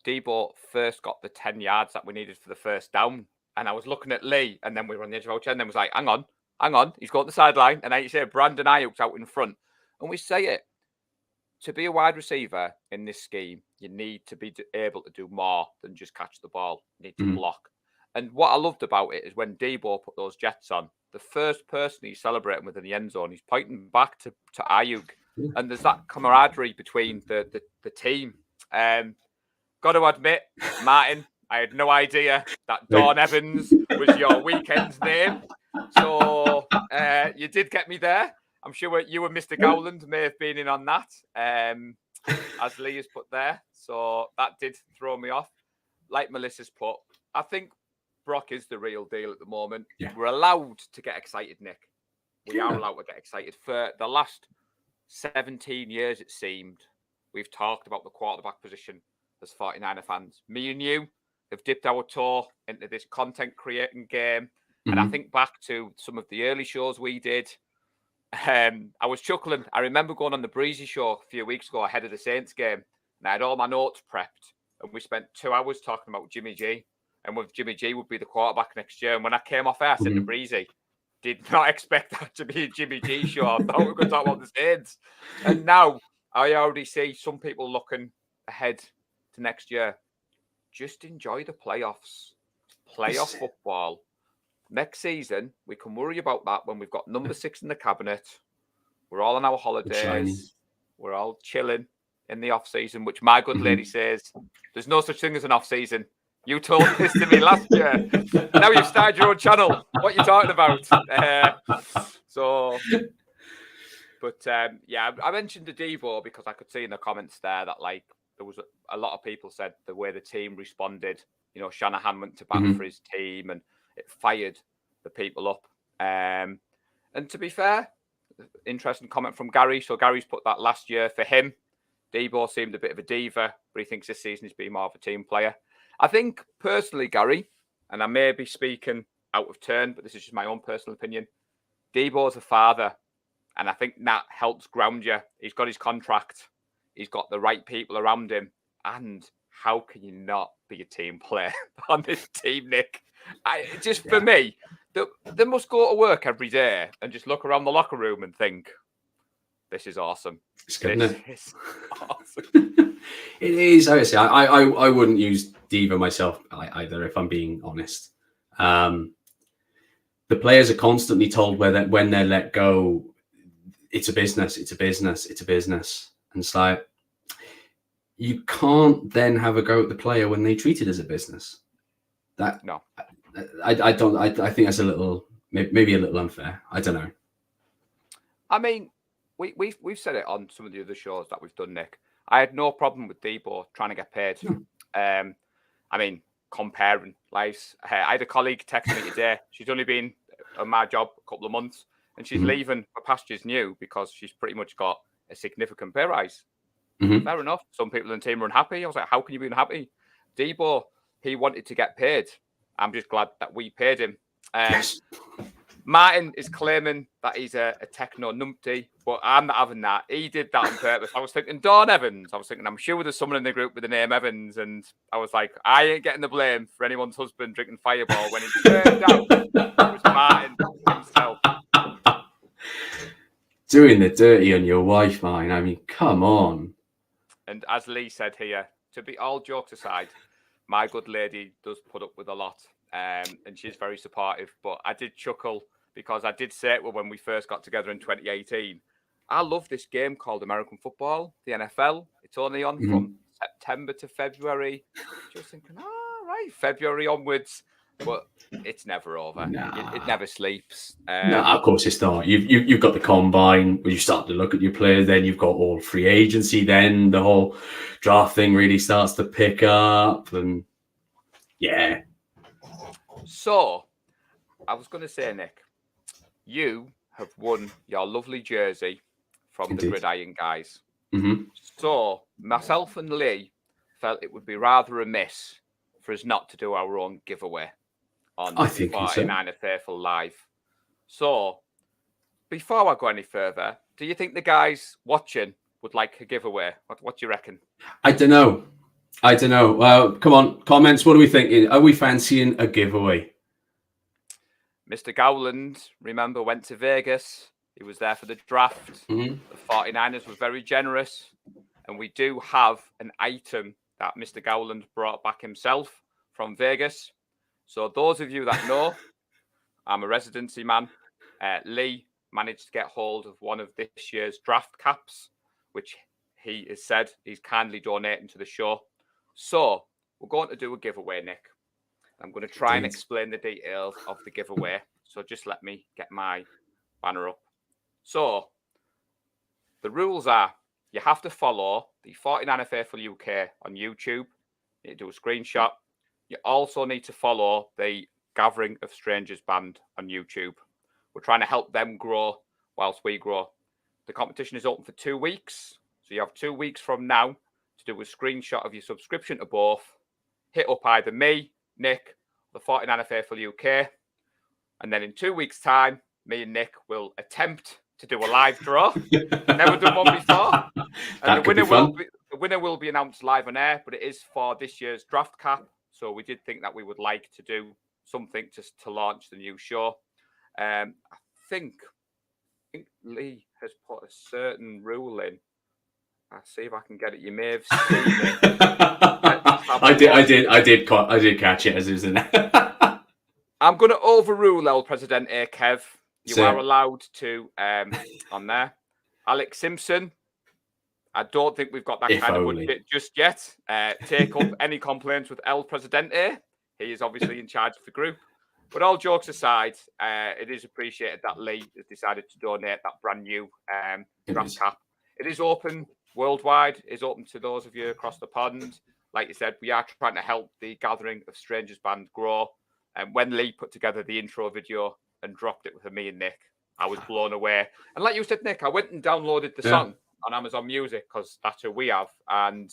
Debo first got the 10 yards that we needed for the first down, and I was looking at Lee, and then we were on the edge of our chair, and then was like, hang on, he's got the sideline, and like you say, Brandon Ayuk's out in front, and we say it, to be a wide receiver in this scheme, you need to be able to do more than just catch the ball. You need to block. And what I loved about it is when Debo put those jets on, the first person he's celebrating with in the end zone, he's pointing back to Ayuk. And there's that camaraderie between the team. Got to admit, Martin, I had no idea that Dawn Evans was your weekend's name. So you did get me there. I'm sure you and Mr. Gowland may have been in on that, as Lee has put there. So that did throw me off. Like Melissa's put, I think Brock is the real deal at the moment. Yeah. We're allowed to get excited, Nick. We are allowed to get excited. For the last 17 years, it seemed, we've talked about the quarterback position as 49er fans. Me and you have dipped our toe into this content creating game. And I think back to some of the early shows we did. I was chuckling. I remember going on the Breezy show a few weeks ago ahead of the Saints game, and I had all my notes prepped, and we spent 2 hours talking about Jimmy G, and with Jimmy G would be the quarterback next year. And when I came off air, I said to Breezy, did not expect that to be a Jimmy G show. I thought we were going to talk about the Saints. And now I already see some people looking ahead to next year. Just enjoy the playoffs. Playoff football. Next season, we can worry about that when we've got number 6 in the cabinet. We're all on our holidays. We're all chilling in the off season, which my good lady says, there's no such thing as an off season. You told this to me last year. Now you've started your own channel. What are you talking about? I mentioned the Devo because I could see in the comments there that like there was a lot of people said the way the team responded. You know, Shanahan went to bat for his team and it fired the people up. And to be fair, interesting comment from Gary. So Gary's put that last year for him. Debo seemed a bit of a diva, but he thinks this season he's been more of a team player. I think personally, Gary, and I may be speaking out of turn, but this is just my own personal opinion. Debo's a father, and I think that helps ground you. He's got his contract. He's got the right people around him. And how can you not be a team player on this team, Nick? For me, they must go to work every day and just look around the locker room and think, this is awesome. It's good, isn't it? Is awesome. It is. Obviously, I wouldn't use diva myself either, if I'm being honest. The players are constantly told when they're let go, it's a business, it's a business, it's a business. And it's like, you can't then have a go at the player when they treat it as a business. I think that's a little, maybe a little unfair. I don't know. I mean, we've said it on some of the other shows that we've done, Nick. I had no problem with Debo trying to get paid. I mean, comparing lives. I had a colleague text me today. She's only been on my job a couple of months, and she's leaving for pastures new because she's pretty much got a significant pay rise. Fair enough. Some people in the team are unhappy. I was like, how can you be unhappy? Debo, he wanted to get paid. I'm just glad that we paid him. Yes. Martin is claiming that he's a techno numpty, but I'm not having that. He did that on purpose. I was thinking Dawn Evans. I was thinking, I'm sure there's someone in the group with the name Evans. And I was like, I ain't getting the blame for anyone's husband drinking Fireball when it turned out it was Martin himself. Doing the dirty on your wife, Martin. I mean, come on. And as Lee said here, to be all jokes aside, my good lady does put up with a lot. And she's very supportive. But I did chuckle because I did say it when we first got together in 2018. I love this game called American football, the NFL. It's only on from September to February. Just thinking, right, February onwards. But it's never over. It never sleeps. No, of course it's not. You've got the combine where you start to look at your players. Then you've got all free agency. Then the whole draft thing really starts to pick up. And yeah. So I was going to say, Nick, you have won your lovely jersey from the Gridiron guys. So myself and Lee felt it would be rather remiss for us not to do our own giveaway on I think so. 49er Faithful Live. So, before I go any further, do you think the guys watching would like a giveaway? What do you reckon? I don't know. Come on, comments. What are we thinking? Are we fancying a giveaway? Mr. Gowland, remember, went to Vegas. He was there for the draft. Mhm. The 49ers were very generous. And we do have an item that Mr. Gowland brought back himself from Vegas. So those of you that know, I'm a residency man. Lee managed to get hold of one of this year's draft caps, which he has said he's kindly donating to the show. So we're going to do a giveaway, Nick. I'm going to try and explain the details of the giveaway. So just let me get my banner up. So the rules are, you have to follow the 49er Faithful UK on YouTube. You need to do a screenshot. You also need to follow the Gathering of Strangers band on YouTube. We're trying to help them grow whilst we grow. The competition is open for 2 weeks. So you have 2 weeks from now to do a screenshot of your subscription to both. Hit up either me, Nick, the 49er Faithful UK. And then in 2 weeks' time, me and Nick will attempt to do a live draw. Never done one before. And the winner will be announced live on air, but it is for this year's draft cap. So we did think that we would like to do something just to launch the new show. I think Lee has put a certain rule in. I'll see if I can get it. You may have seen it. I did catch it as it was in there. I'm going to overrule El Presidente, Kev. You are allowed to on there. Alex Simpson. I don't think we've got that kind of budget just yet. Take up any complaints with El Presidente. He is obviously in charge of the group. But all jokes aside, it is appreciated that Lee has decided to donate that brand new draft cap. It is open worldwide. It's open to those of you across the pond. Like you said, we are trying to help the Gathering of Strangers band grow. And when Lee put together the intro video and dropped it with me and Nick, I was blown away. And like you said, Nick, I went and downloaded the song on Amazon Music because that's who we have. And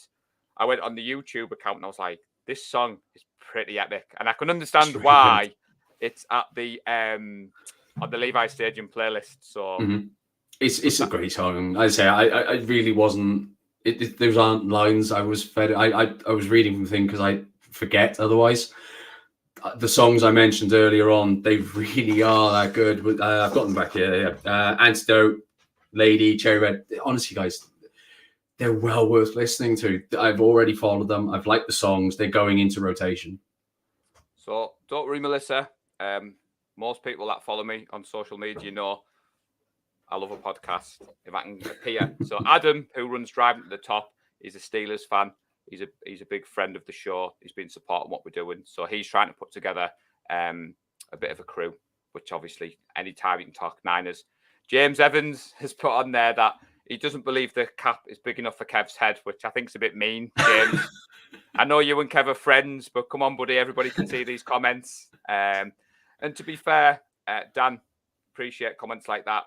I went on the YouTube account and I was like, this song is pretty epic. And I can understand why it's at the on the Levi Stadium playlist. So it's a great song. I say I really wasn't. Those aren't lines I was fed. I was reading from the thing because I forget otherwise. The songs I mentioned earlier on, they really are that good. I've got them back here. Yeah. Antidote, Lady, Cherry Red. Honestly, guys, they're well worth listening to. I've already followed them. I've liked the songs. They're going into rotation. So don't worry, Melissa. Most people that follow me on social media know I love a podcast if I can appear. So Adam, who runs Driving to the Top, is a Steelers fan. He's a big friend of the show. He's been supporting what we're doing. So he's trying to put together a bit of a crew, which obviously anytime you can talk Niners. James Evans has put on there that he doesn't believe the cap is big enough for Kev's head, which I think is a bit mean, James. I know you and Kev are friends, but come on, buddy. Everybody can see these comments. And to be fair, Dan, appreciate comments like that.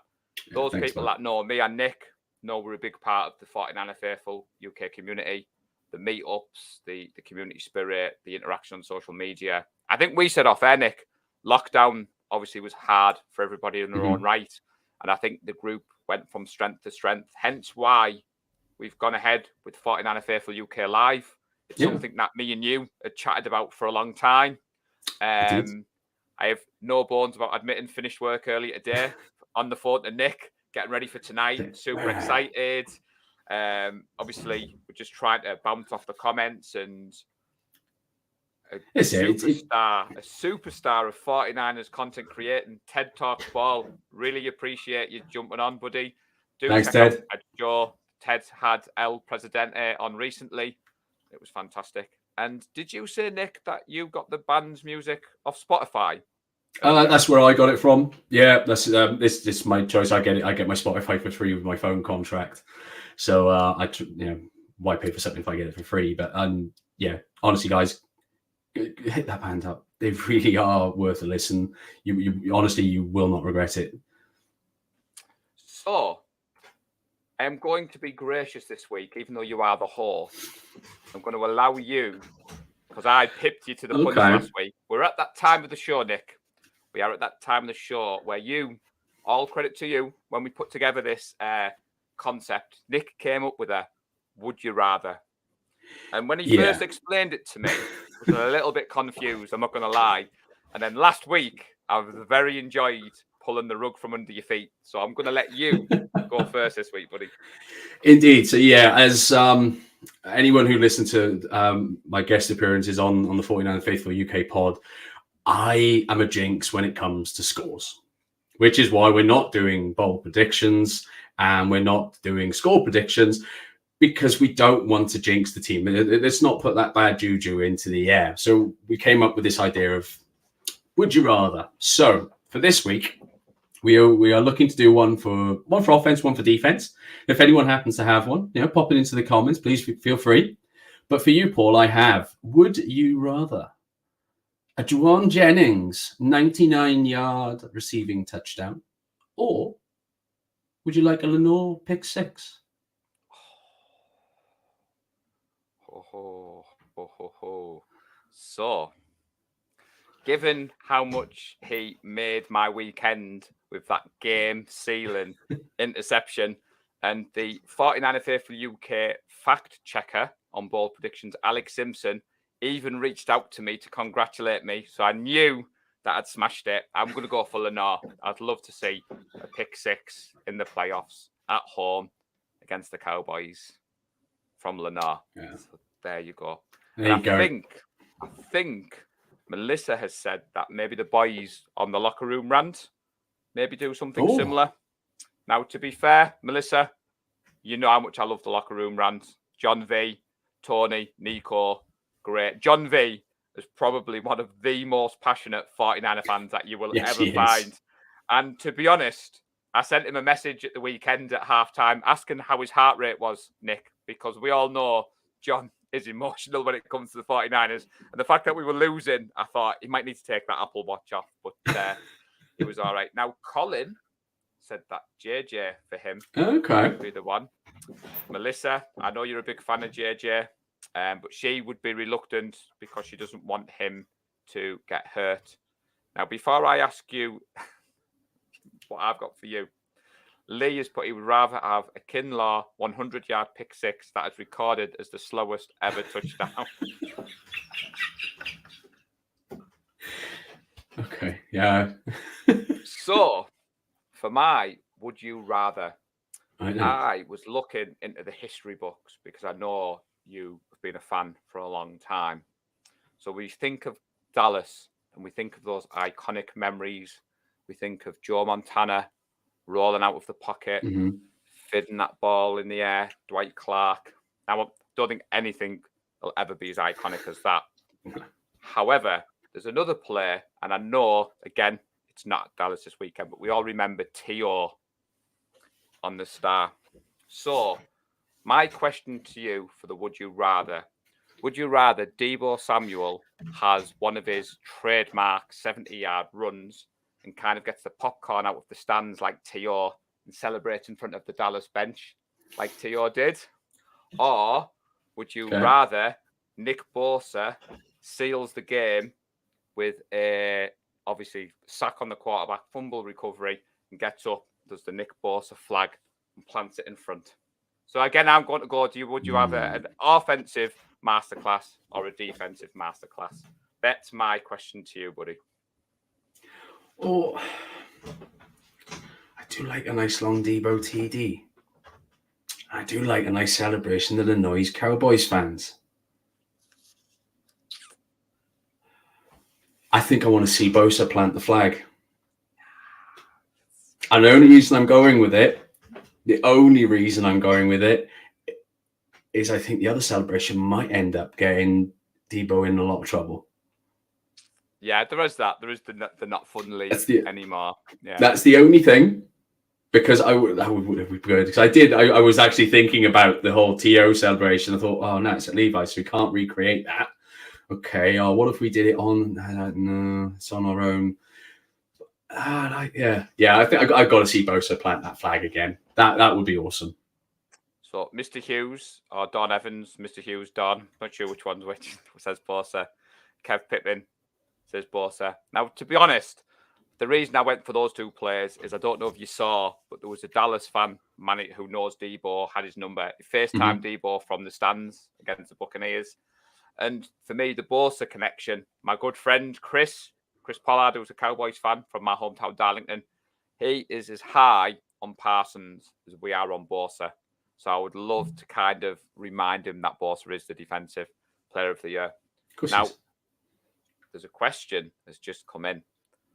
Those people that know me and Nick know we're a big part of the 49er Faithful UK community. The meetups, the community spirit, the interaction on social media. I think we said off air, Nick, lockdown obviously was hard for everybody in their own right. And I think the group went from strength to strength, hence why we've gone ahead with 49er Faithful UK Live. It's something that me and you had chatted about for a long time. I have no bones about admitting finished work earlier today on the phone to Nick, getting ready for tonight. Super excited. Obviously, we're just trying to bounce off the comments and a superstar of 49ers content creating, TED Talks Ball. Really appreciate you jumping on, buddy. Thanks, Ted. Joe. Ted had El Presidente on recently. It was fantastic. And did you say, Nick, that you got the band's music off Spotify? That's where I got it from. Yeah, that's this is my choice. I get my Spotify for free with my phone contract. So why pay for something if I get it for free? But yeah, honestly, guys, hit that band up. They really are worth a listen. You honestly, you will not regret it. So I am going to be gracious this week, even though you are the host. I'm going to allow you, because I pipped you to the punch last week. We're at that time of the show, Nick. We are at that time of the show where you, all credit to you, when we put together this concept, Nick came up with a would you rather. And when he first explained it to me, I was a little bit confused, I'm not going to lie. And then last week, I was very enjoyed pulling the rug from under your feet. So I'm going to let you go first this week, buddy. Indeed. So, yeah, as anyone who listened to my guest appearances on the 49 Faithful UK pod, I am a jinx when it comes to scores, which is why we're not doing bold predictions and we're not doing score predictions, because we don't want to jinx the team. Let's not put that bad juju into the air. So we came up with this idea of would you rather. So for this week, we are looking to do one for offense, one for defense. If anyone happens to have one, pop it into the comments. Please feel free. But for you, Paul, I have would you rather a Juwan Jennings 99-yard receiving touchdown, or would you like a Lenore pick six? So, given how much he made my weekend with that game-sealing interception, and the 49er Faithful UK fact checker on bold predictions, Alex Simpson, even reached out to me to congratulate me. So I knew that I'd smashed it. I'm going to go for Lenore. I'd love to see a pick six in the playoffs at home against the Cowboys from Lenore. Yeah. So there you go. I think Melissa has said that maybe the boys on the locker room rant maybe do something similar. Now, to be fair, Melissa, you know how much I love the locker room rant. John V, Tony, Nico, great. John V is probably one of the most passionate 49er fans that you will ever find. And to be honest, I sent him a message at the weekend at halftime asking how his heart rate was, Nick, because we all know John is emotional when it comes to the 49ers. And the fact that we were losing, I thought he might need to take that Apple Watch off, but it was all right. Now, Colin said that JJ for him would be the one. Melissa, I know you're a big fan of JJ, but she would be reluctant because she doesn't want him to get hurt. Now, before I ask you what I've got for you, Lee has put he would rather have a Kinlaw 100-yard pick six that is recorded as the slowest ever touchdown. Okay, yeah. So, for my would you rather, I was looking into the history books because I know you have been a fan for a long time. So we think of Dallas and we think of those iconic memories. We think of Joe Montana rolling out of the pocket, feeding that ball in the air, Dwight Clark. Now, I don't think anything will ever be as iconic as that. However, there's another player, and I know, again, it's not Dallas this weekend, but we all remember T.O. on the star. So, my question to you for the would you rather Deebo Samuel has one of his trademark 70-yard runs and kind of gets the popcorn out of the stands like T.O. and celebrates in front of the Dallas bench like T.O. did? Or would you rather Nick Bosa seals the game with a, obviously, sack on the quarterback, fumble recovery, and gets up, does the Nick Bosa flag, and plants it in front? So again, I'm going to go, would you have an offensive masterclass or a defensive masterclass? That's my question to you, buddy. Oh, I do like a nice long Debo TD. I do like a nice celebration that annoys Cowboys fans. I think I want to see Bosa plant the flag. And the only reason I'm going with it is I think the other celebration might end up getting Debo in a lot of trouble. Yeah, there is that. There is the not fun league anymore. Yeah, that's the only thing. Because I would be good. Because I was actually thinking about the whole TO celebration. I thought, oh no, it's at Levi's, so we can't recreate that. Okay, what if we did it on? No, it's on our own. I think I've got to see Bosa plant that flag again. That would be awesome. So Mr. Hughes or Don Evans, Mr. Hughes, Don. Not sure which one's which. Says Borsa. Kev Pittman says Borsa. Now, to be honest, the reason I went for those two players is I don't know if you saw, but there was a Dallas fan, who knows Debo, had his number. He FaceTimed Debo from the stands against the Buccaneers. And for me, the Borsa connection, my good friend Chris Pollard, who's a Cowboys fan from my hometown, Darlington, he is as high on Parsons as we are on Borsa. So I would love to kind of remind him that Borsa is the defensive player of the year. Now, there's a question that's just come in.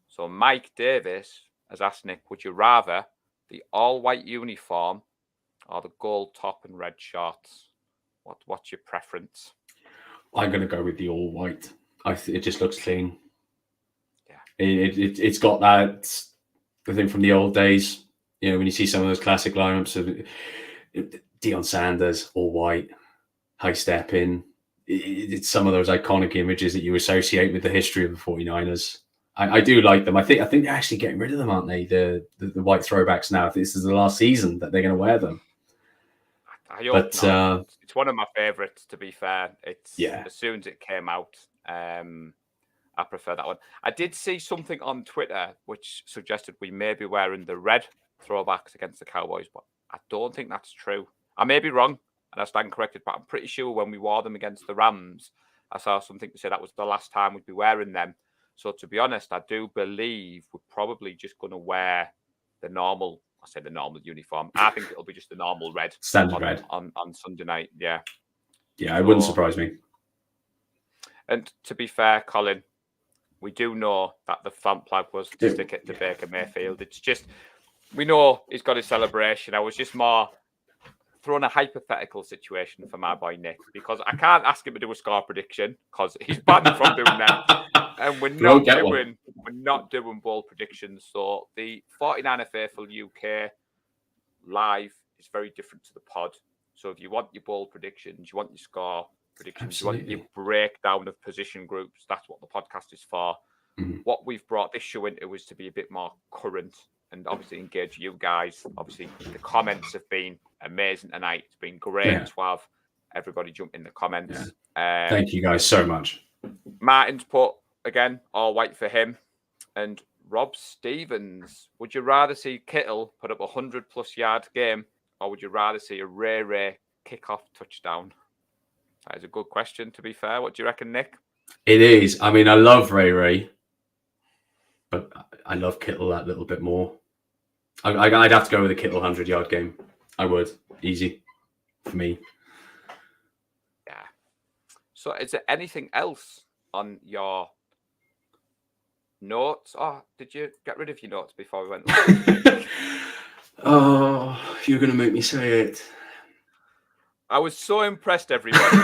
So Mike Davis has asked Nick, would you rather the all-white uniform or the gold top and red shorts? What's your preference? I'm going to go with the all-white. It just looks clean. Yeah. It's got that, I think, from the old days, you know, when you see some of those classic lineups of Deion Sanders, all white, high step in. It's some of those iconic images that you associate with the history of the 49ers. I do like them. I think they're actually getting rid of them, aren't they? The white throwbacks now. This is the last season that they're going to wear them. I hope not. It's one of my favourites, to be fair. As soon as it came out, I prefer that one. I did see something on Twitter which suggested we may be wearing the red throwbacks against the Cowboys, but I don't think that's true. I may be wrong, and I stand corrected, but I'm pretty sure when we wore them against the Rams, I saw something to say that was the last time we'd be wearing them. So to be honest, I do believe we're probably just going to wear the normal, uniform. I think it'll be just the normal red. Standard red. On Sunday night, yeah. Yeah, it wouldn't surprise me. And to be fair, Colin, we do know that the front plug was to stick it to Baker Mayfield. It's just, we know he's got his celebration. I was just more throwing a hypothetical situation for my boy Nick, because I can't ask him to do a score prediction because he's banned from doing that. And we're not doing bold predictions. So the 49er Faithful UK live is very different to the pod. So if you want your bold predictions, you want your score predictions, you want your breakdown of position groups, that's what the podcast is for. What we've brought this show into is to be a bit more current and obviously engage you guys. Obviously, the comments have been amazing tonight. It's been great to have everybody jump in the comments. Thank you guys so much. Martin's put, again, all white for him. And Rob Stevens, would you rather see Kittle put up a 100-plus yard game, or would you rather see a Ray kickoff touchdown? That is a good question, to be fair. What do you reckon, Nick? It is. I mean, I love Ray, but I love Kittle that little bit more. I'd have to go with a Kittle 100-yard game. I would. Easy for me. Yeah. So is there anything else on your notes? Oh, did you get rid of your notes before we went live? Oh, you're going to make me say it. I was so impressed, everybody.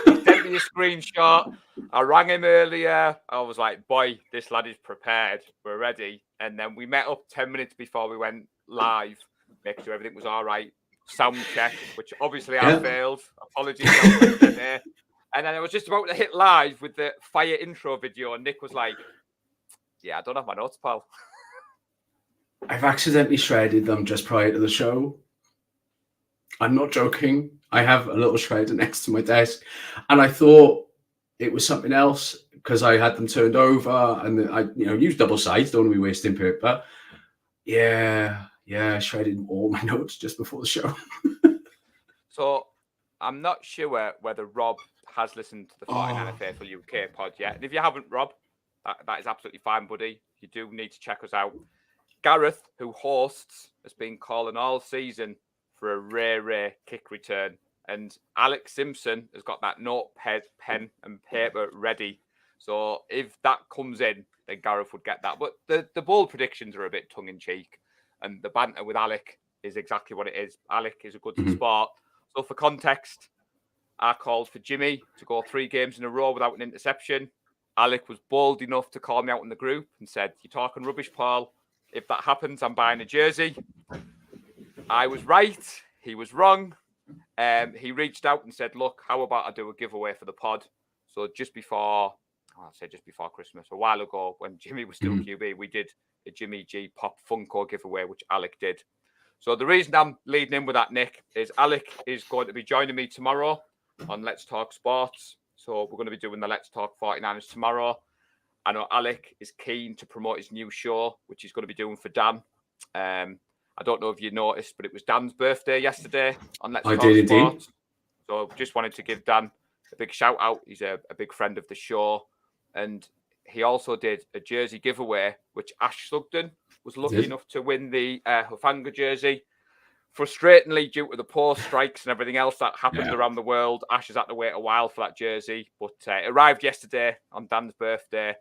He sent me a screenshot. I rang him earlier. I was like, boy, this lad is prepared. We're ready. And then we met up 10 minutes before we went live, making sure everything was all right. Sound check, which obviously I failed. Apologies. And then I was just about to hit live with the fire intro video, and Nick was like, yeah, I don't have my notes, pal. I've accidentally shredded them just prior to the show. I'm not joking. I have a little shredder next to my desk, and I thought it was something else because I had them turned over, and I, used double sides. Don't want to be wasting paper. Yeah, I shredded all my notes just before the show. So I'm not sure whether Rob has listened to the 49er Faithful UK pod yet. And if you haven't, Rob, that is absolutely fine, buddy. You do need to check us out. Gareth, who hosts, has been calling all season for a Ray kick return. And Alex Simpson has got that notepad, pen and paper ready. So if that comes in, then Gareth would get that. But the bold predictions are a bit tongue-in-cheek. And the banter with Alec is exactly what it is. Alec is a good sport. So for context, I called for Jimmy to go 3 games in a row without an interception. Alec was bold enough to call me out in the group and said, "You're talking rubbish, Paul. If that happens, I'm buying a jersey." I was right. He was wrong. He reached out and said, "Look, how about I do a giveaway for the pod?" So just before Christmas, a while ago when Jimmy was still QB, we did a Jimmy G Pop Funko giveaway, which Alec did. So the reason I'm leading in with that, Nick, is Alec is going to be joining me tomorrow on Let's Talk Sports. So we're going to be doing the Let's Talk 49ers tomorrow. I know Alec is keen to promote his new show, which he's going to be doing for Dan. I don't know if you noticed, but it was Dan's birthday yesterday on Let's Talk did Sports. indeed. So just wanted to give Dan a big shout out. He's a big friend of the show. And he also did a jersey giveaway, which Ash Sugden was lucky enough to win the Hufanga jersey. Frustratingly, due to the post strikes and everything else that happened around the world, Ash has had to wait a while for that jersey. But it arrived yesterday on Dan's birthday.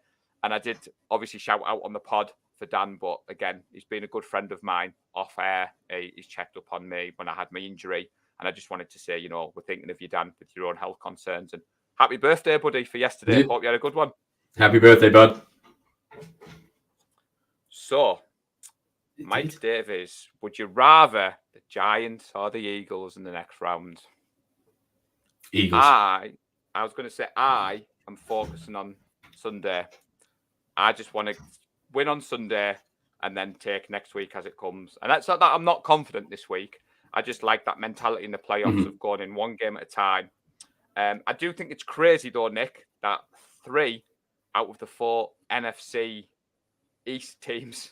And I did obviously shout out on the pod for Dan. But again, he's been a good friend of mine off air. He's checked up on me when I had my injury. And I just wanted to say, we're thinking of you, Dan, with your own health concerns. And happy birthday, buddy, for yesterday. Hope you had a good one. Happy birthday, bud. So, Mike Davies, would you rather the Giants or the Eagles in the next round? Eagles. I was going to say I am focusing on Sunday. I just want to win on Sunday and then take next week as it comes. And that's not that I'm not confident this week. I just like that mentality in the playoffs of going in one game at a time. I do think it's crazy, though, Nick, that 3 out of the 4 NFC East teams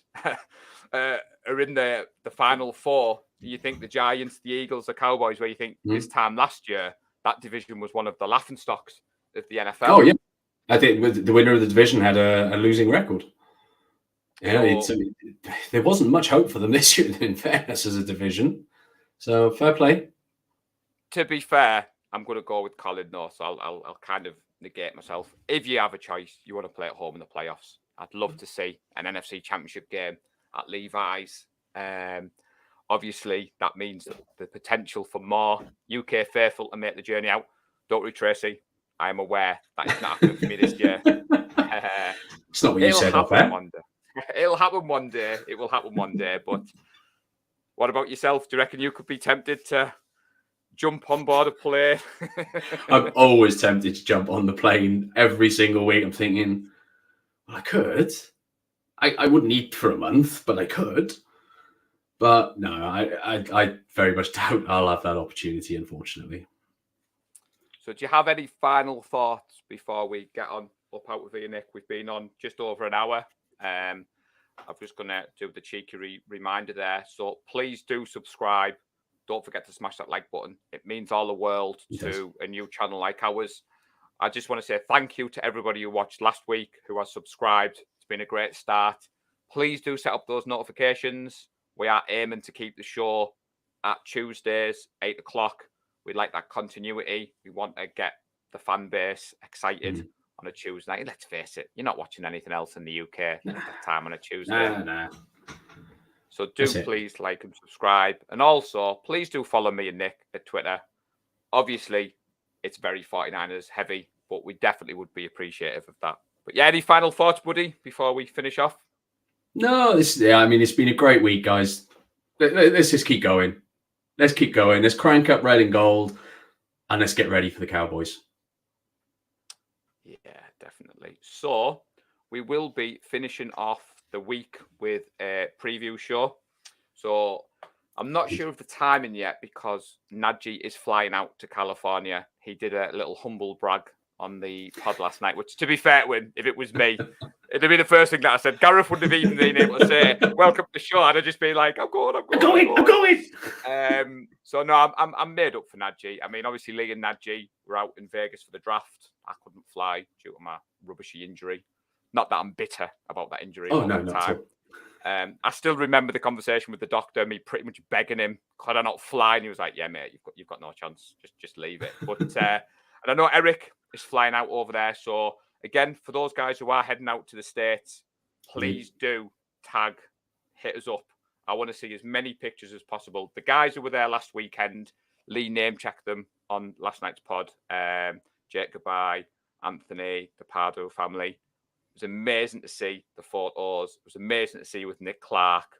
are in the final 4. Do you think the Giants, the Eagles, the Cowboys, where you think this time last year, that division was one of the laughingstocks of the NFL? Oh, yeah. I think the winner of the division had a losing record. Yeah, there wasn't much hope for them this year, in fairness, as a division. So fair play. To be fair, I'm going to go with Colin, though, so I'll kind of negate myself. If you have a choice, you want to play at home in the playoffs. I'd love to see an NFC Championship game at Levi's. Obviously, that means the potential for more UK faithful to make the journey out. Don't worry, Tracy. I am aware that it's not happening for me this year. It's not what you said off air. It'll happen one day. It will happen one day. But what about yourself? Do you reckon you could be tempted to jump on board a plane? I'm always tempted to jump on the plane every single week. I'm thinking, well, I could. I wouldn't eat for a month, but I could. But no, I very much doubt I'll have that opportunity, unfortunately. So do you have any final thoughts before we get on up out with you, Nick? We've been on just over an hour. I'm just going to do the cheeky reminder there. So please do subscribe. Don't forget to smash that like button. It means all the world to a new channel like ours. I just want to say thank you to everybody who watched last week, who has subscribed. It's been a great start. Please do set up those notifications. We are aiming to keep the show at Tuesdays, 8 o'clock. We'd like that continuity. We want to get the fan base excited on a Tuesday night. Let's face it, you're not watching anything else in the UK at that time on a Tuesday. Nah. So do please like and subscribe. And also, please do follow me and Nick at Twitter. Obviously, it's very 49ers heavy, but we definitely would be appreciative of that. But yeah, any final thoughts, buddy, before we finish off? No, it's been a great week, guys. Let's just keep going. Let's keep going. Let's crank up red and gold, and let's get ready for the Cowboys. Yeah, definitely. So we will be finishing off the week with a preview show. So I'm not sure of the timing yet because Najee is flying out to California. He did a little humble brag on the pod last night, which, to be fair to him, if it was me, it'd have been the first thing that I said. Gareth wouldn't have even been able to say, welcome to the show. I'd have just been like, I'm going. So no, I'm made up for Najee. I mean, obviously, Lee and Najee were out in Vegas for the draft. I couldn't fly due to my rubbishy injury. Not that I'm bitter about that injury. Oh, no, not at all. I still remember the conversation with the doctor, me pretty much begging him, could I not fly? And he was like, yeah, mate, you've got no chance. Just leave it. But and I know Eric is flying out over there. So again, for those guys who are heading out to the States, please do hit us up. I want to see as many pictures as possible. The guys who were there last weekend, Lee name checked them on last night's pod. Jake Goodbye, Anthony, the Pardo family. It was amazing to see the photos. It was amazing to see with Nick Clark.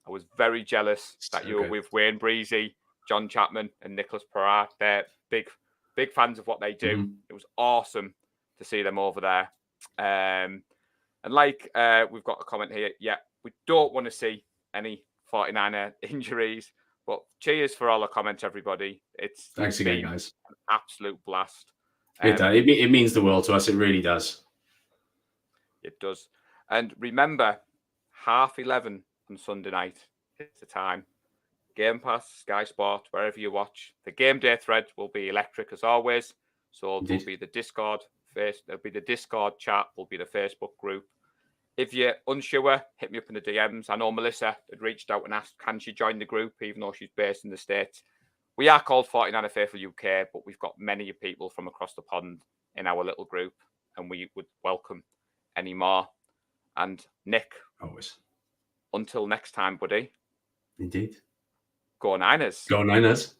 I was very jealous that you were with Wayne Breezy, John Chapman, and Nicholas Perrat. They're big fans of what they do. It was awesome to see them over there. And like we've got a comment here. Yeah, we don't want to see any 49er injuries. But cheers for all the comments, everybody. Thanks again, guys. An absolute blast. It means the world to us. It really does. It does. And remember, 11:30 on Sunday night is the time. Game Pass, Sky Sport, wherever you watch. The game day thread will be electric as always. So there'll be the Discord there'll be the Discord chat, will be the Facebook group. If you're unsure, hit me up in the DMs. I know Melissa had reached out and asked, can she join the group, even though she's based in the States? We are called 49er Faithful UK, but we've got many people from across the pond in our little group, and we would welcome any more. And Nick, always. Until next time, buddy. Indeed. Go Niners. Go Niners.